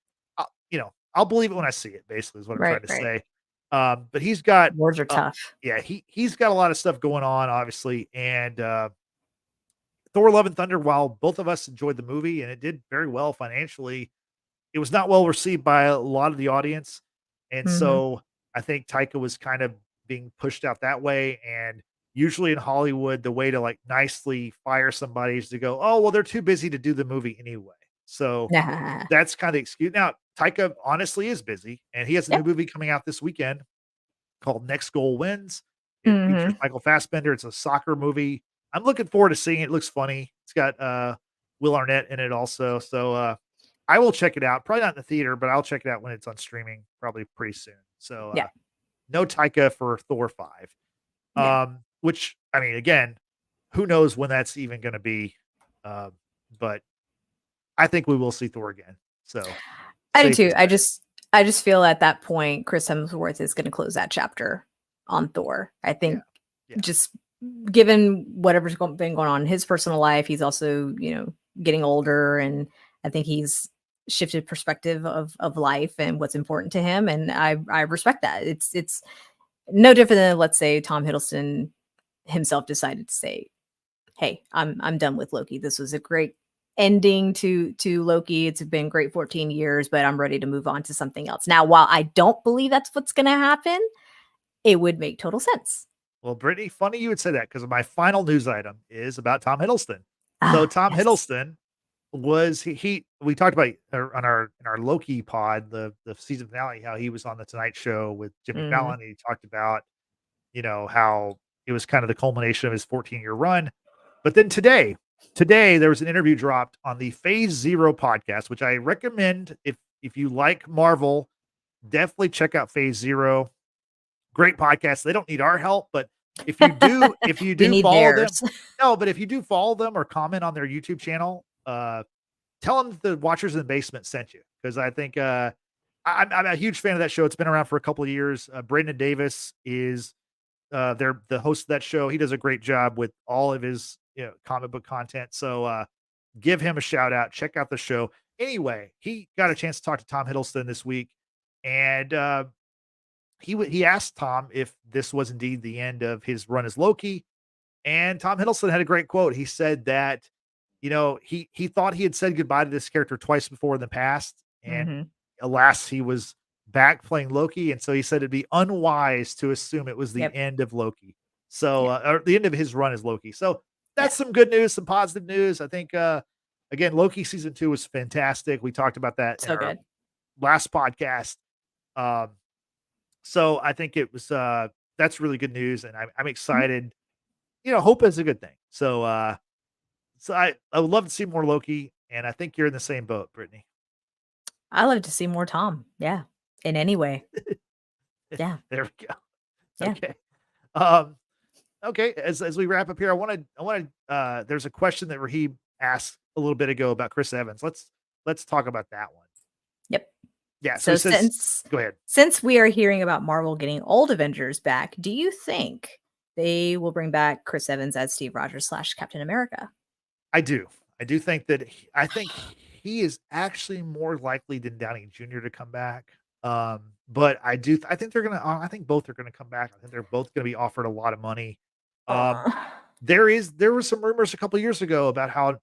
I'll believe it when I see it, basically, is what I'm trying Right, to right. say. But he's got, Words are uh tough. yeah, he's got a lot of stuff going on, obviously, and, Thor: Love and Thunder, while both of us enjoyed the movie and it did very well financially, it was not well received by a lot of the audience, and Mhm. so I think Taika was kind of being pushed out that way, and usually in Hollywood, the way to, like, nicely fire somebody is to go, "Oh, well, they're too busy to do the movie anyway." So, that's kinda the excuse. Now, Taika honestly is busy, and he has a new Yep. movie coming out this weekend called Next Goal Wins. It features Mhm. Michael Fassbender. It's a soccer movie. I'm looking forward to seeing it. It looks funny. It's got, Will Arnett in it also, so, I will check it out. Probably not in the theater, but I'll check it out when it's on streaming probably pretty soon. So, Yeah. no Taika for Thor 5. Yeah. Which, I mean, again, who knows when that's even gonna be, um, but I think we will see Thor again. So, I do safe to too. say. I just feel at that point Chris Hemsworth is gonna close that chapter on Thor. I Yeah. think Yeah. just given whatever's been going on in his personal life, he's also, getting older, and I think he's shifted perspective of life and what's important to him, and I respect that. It's no different than, let's say, Tom Hiddleston himself decided to say, "Hey, I'm done with Loki. This was a great ending to Loki. It's been great 14 years, but I'm ready to move on to something else." Now, while I don't believe that's what's gonna happen, it would make total sense. Well, Brittany, funny you would say that because my final news item is about Tom Hiddleston. So Ah, Tom yes. Hiddleston was he we talked about, on our in our Loki pod, the season finale, how he was on the Tonight Show with Jimmy Mhm. Fallon, and he talked about, how it was kind of the culmination of his 14-year run. But then today there was an interview dropped on the Phase Zero podcast, which I recommend if you like Marvel, definitely check out Phase Zero. Great podcast. They don't need our help, but if you We do need follow them, theirs. no, but if you do follow them or comment on their YouTube channel, tell them the Watchers in the Basement sent you, because I think, I'm a huge fan of that show. It's been around for a couple of years. Brandon Davis is, they're the host of that show. He does a great job with all of his, comic book content. So, give him a shout out. Check out the show. Anyway, he got a chance to talk to Tom Hiddleston this week, and, he asked Tom if this was indeed the end of his run as Loki, and Tom Hiddleston had a great quote. He said that, he thought he had said goodbye to this character twice before in the past, and Mhm. alas, he was back playing Loki, and so he said it'd be unwise to assume it was the Yep. end of Loki. So, Yeah. or the end of his run as Loki. So Yeah. that's some good news, some positive news. I think, again, Loki season 2 was fantastic. We talked about that in So our good. last podcast. Um, so I think it was, that's really good news, and I'm Mhm. excited. Hope is a good thing. So, I would love to see more Loki, and I think you're in the same boat, Brittany. I love to see more Tom. Yeah. In any way. Yeah. There we go. Yeah. Okay. Um, okay, as we wrap up here, there's a question that Raheem asked a little bit ago about Chris Evans. Let's talk about that one. Yep. Yeah, so he So says, since go ahead. since we are hearing about Marvel getting old Avengers back, do you think they will bring back Chris Evans as Steve Rogers slash Captain America? I do. I do think that I think he is actually more likely than Downey Jr. to come back. But I think they're gonna I think both are gonna come back. I think they're both gonna be offered a lot of money. Um, Uh, there were some rumors a couple years ago about how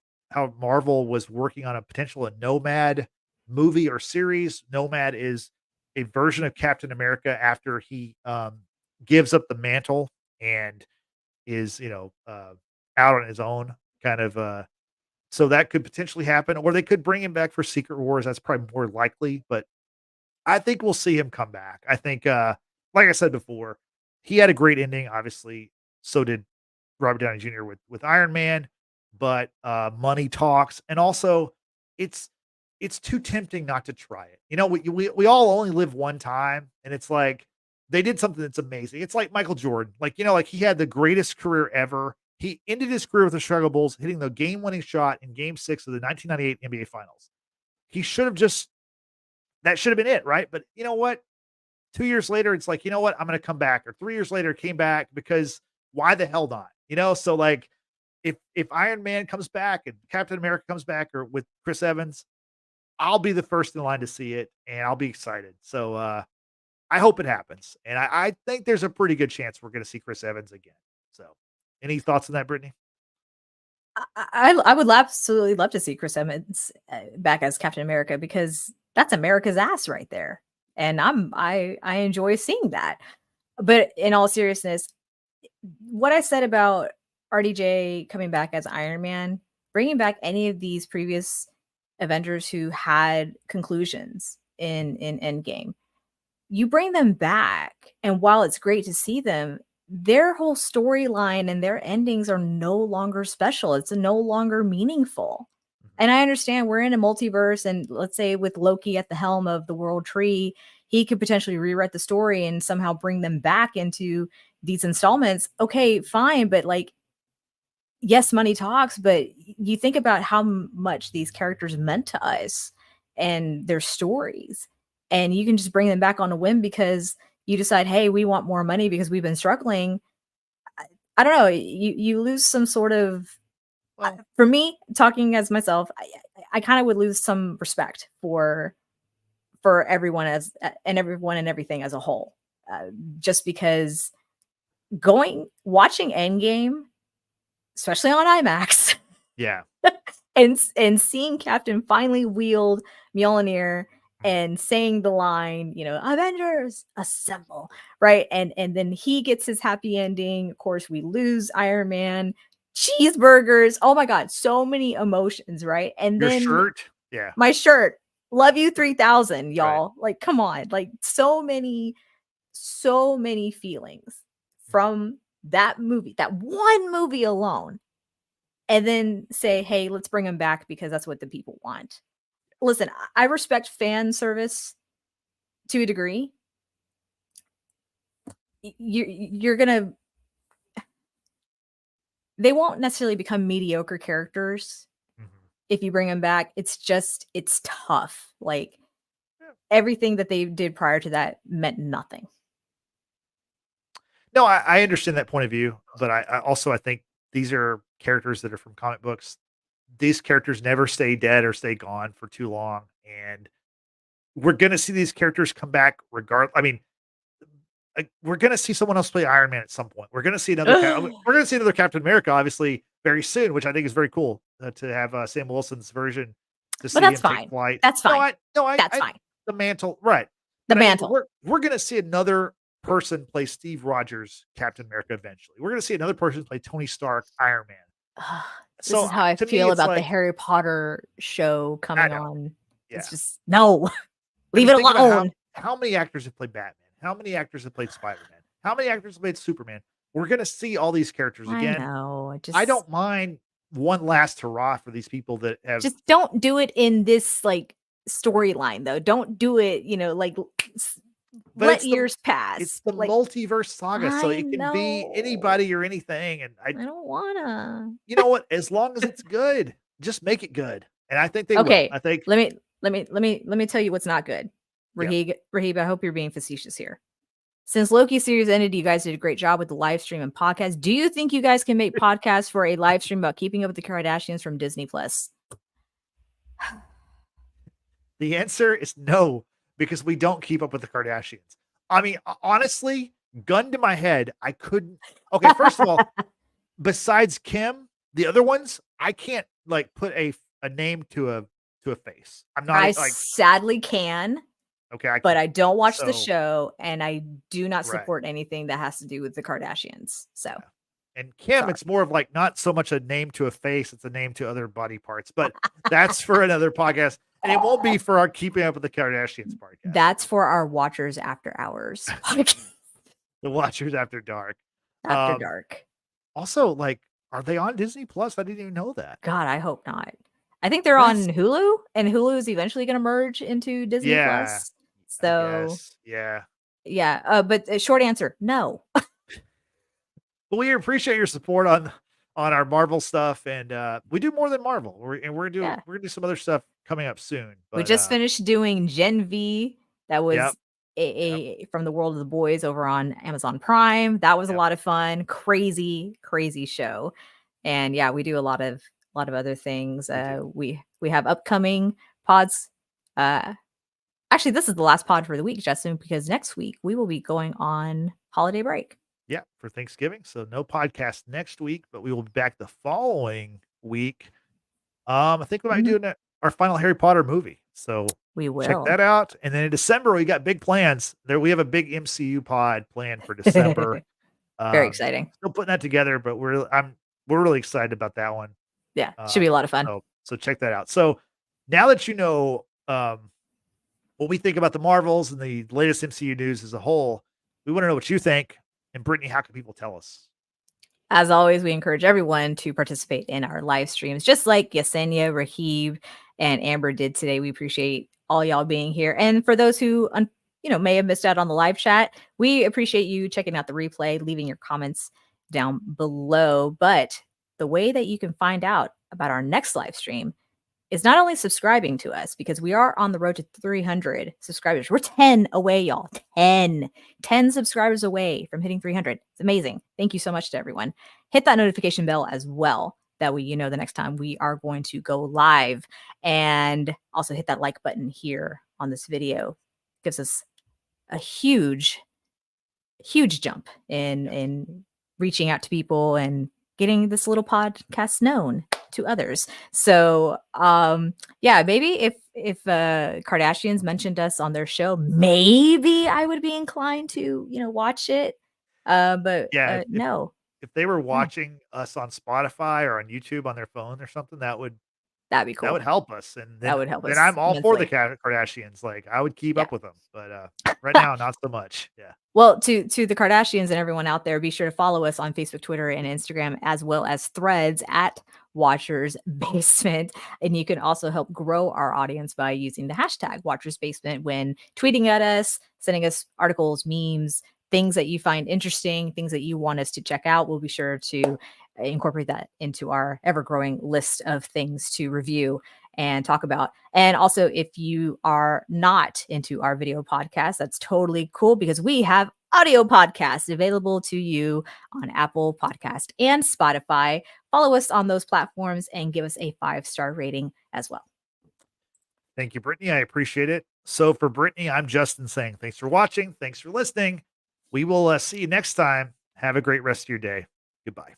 Marvel was working on a potential a Nomad movie or series. Nomad is a version of Captain America after he, gives up the mantle and is, out on his own, kind of, so that could potentially happen, or they could bring him back for Secret Wars. That's probably more likely, but I think we'll see him come back. I think, like I said before, he had a great ending. Obviously, so did Robert Downey Jr. with Iron Man, but money talks, and also it's it's too tempting not to try it. We all only live one time, and it's like they did something that's amazing. It's like Michael Jordan, like he had the greatest career ever. He ended his career with the Chicago Bulls, hitting the game-winning shot in Game 6 of the 1998 NBA Finals. he should have just that should have been it, right? But you know what? 2 years later, it's like, you know what? I'm gonna come back. Or 3 years later, came back because why the hell not? So like if Iron Man comes back and Captain America comes back or with Chris Evans, I'll be the first in line to see it and I'll be excited. So I hope it happens. And I think there's a pretty good chance we're gonna see Chris Evans again. So any thoughts on that, Brittany? I would absolutely love to see Chris Evans back as Captain America because that's America's ass right there, and I enjoy seeing that. But in all seriousness, what I said about RDJ coming back as Iron Man, bringing back any of these previous Avengers who had conclusions in Endgame, you bring them back, and while it's great to see them, their whole storyline and their endings are no longer special. It's no longer meaningful. And I understand we're in a multiverse, and let's say with Loki at the helm of the World Tree, he could potentially rewrite the story and somehow bring them back into these installments. Okay, fine, but like, yes, money talks, but you think about how much these characters meant to us and their stories, and you can just bring them back on a whim because you decide, hey, we want more money because we've been struggling. I don't know. You lose some sort of. Well, For me, talking as myself, I kind of would lose some respect for everyone and everyone and everything as a whole, just because watching Endgame, especially on IMAX, yeah. and seeing Captain finally wield Mjolnir and saying the line, Avengers assemble, right? And then he gets his happy ending. Of course, we lose Iron Man, cheeseburgers. Oh my God, so many emotions, right? And Your then shirt. Yeah. my shirt, love you 3000, Right. y'all. Like, come on, like so many feelings from that movie, that one movie alone. And then say, hey, let's bring him back because that's what the people want. Listen, I respect fan service to a degree. You're gonna They won't necessarily become mediocre characters if you bring them back. It's tough. Like everything that they did prior to that meant nothing. No, I understand that point of view, but I think these are characters that are from comic books. These characters never stay dead or stay gone for too long, and we're gonna see these characters come back I mean, like, we're gonna see someone else play Iron Man at some point. We're gonna see we're gonna see another Captain America, obviously, very soon, which I think is very cool to have Sam Wilson's version to see But that's him take fine. flight. That's fine. That's I fine. the mantle, right? The But I mean, mantle. we're gonna see another person play Steve Rogers Captain America eventually. We're gonna see another person play Tony Stark Iron Man. This So is how I to me, feel it's about the like Harry Potter show I coming know, on. yeah. It's just no. I Leave mean, it think about alone. how many actors have played Batman? How many actors have played Spider-Man? How many actors have played Superman? We're gonna see all these characters I again. know. I don't mind one last hurrah for these people that have Just don't do it in this like storyline though. Don't do it, like but let it's the years pass. Like multiverse saga, so I it can be know. anybody or anything, and I don't wanna. you know what? As long as it's good, just make it good, and I think they will. Okay, I think let me tell you what's not good. yeah. Rahib, I hope you're being facetious here. Since Loki series ended, you guys did a great job with the live stream and podcast. Do you think you guys can make podcasts for a live stream about keeping up with the Kardashians from Disney Plus? The answer is no, because we don't keep up with the Kardashians. I mean, honestly, gun to my head, I couldn't. Okay, first of all, besides Kim, the other ones, I can't like put a name to a face. I'm not I like sadly can, okay, I but can't. I don't watch the So show, and I do not right. support anything that has to do with the Kardashians. So, Yeah. And Kim, sorry. it's more of like not so much a name to a face, it's a name to other body parts. But that's for another podcast. And it won't be for our keeping up with the Kardashians podcast. That's for our Watchers After Hours podcast. The Watchers After Dark. After Dark. Also, like, are they on Disney Plus? I didn't even know that. God, I hope not. I think they're on Hulu, and Hulu is eventually going to merge into Disney Plus. So, yeah. But a short answer, no. Well, we appreciate your support on our Marvel stuff, and we do more than Marvel. We're gonna do some other stuff coming up soon. We But just finished doing Gen V. That yep, was a from the World of the Boys over on Amazon Prime. That was a yep. lot of fun. Crazy, crazy show. And yeah, we do a lot of other things. We do. We have upcoming pods. Actually, this is the last pod for the week, Justin, because next week we will be going on holiday break. Yeah, for Thanksgiving. So no podcast next week, but we will be back the following week. I think we might be Mhm. doing our final Harry Potter movie. So We check will. that out. And then in December, we got big plans. There we have a big MCU pod planned for December. Very exciting. Still putting that together, but we're really excited about that one. Yeah, should be a lot of fun. So check that out. So now that you know what we think about the Marvels and the latest MCU news as a whole, we want to know what you think. And Brittany, how can people tell us? As always, we encourage everyone to participate in our live streams, just like Yesenia, Rahib, and Amber did today. We appreciate all y'all being here. And for those who may have missed out on the live chat, we appreciate you checking out the replay, leaving your comments down below. But the way that you can find out about our next live stream is not only subscribing to us, because we are on the road to 300 subscribers. We're 10 away, y'all. 10 subscribers away from hitting 300. It's amazing. Thank you so much to everyone. Hit that notification bell as well. That way, the next time we are going to go live. And also hit that like button here on this video. Gives us a huge jump in reaching out to people and getting this little podcast known to others. So yeah, maybe if Kardashians mentioned us on their show, maybe I would be inclined to watch it. But Yeah, no. if they were watching us on Spotify or on YouTube on their phone or something, That'd be that would cool. help us. And That would help then us I'm all for the immensely. Kardashians. Like I would keep Yeah. up with them, but right now not so much. Yeah. Well, to the Kardashians and everyone out there, be sure to follow us on Facebook, Twitter, and Instagram, as well as Threads at Watchers Basement. And you can also help grow our audience by using the hashtag Watchers Basement when tweeting at us, sending us articles, memes, things that you find interesting, things that you want us to check out. We'll be sure to incorporate that into our ever-growing list of things to review and talk about. And also, if you are not into our video podcast, that's totally cool, because we have audio podcasts available to you on Apple Podcast and Spotify. Follow us on those platforms and give us a 5-star rating as well. Thank you, Brittany. I appreciate it. So for Brittany, I'm Justin saying thanks for watching. Thanks for listening. We will see you next time. Have a great rest of your day. Goodbye.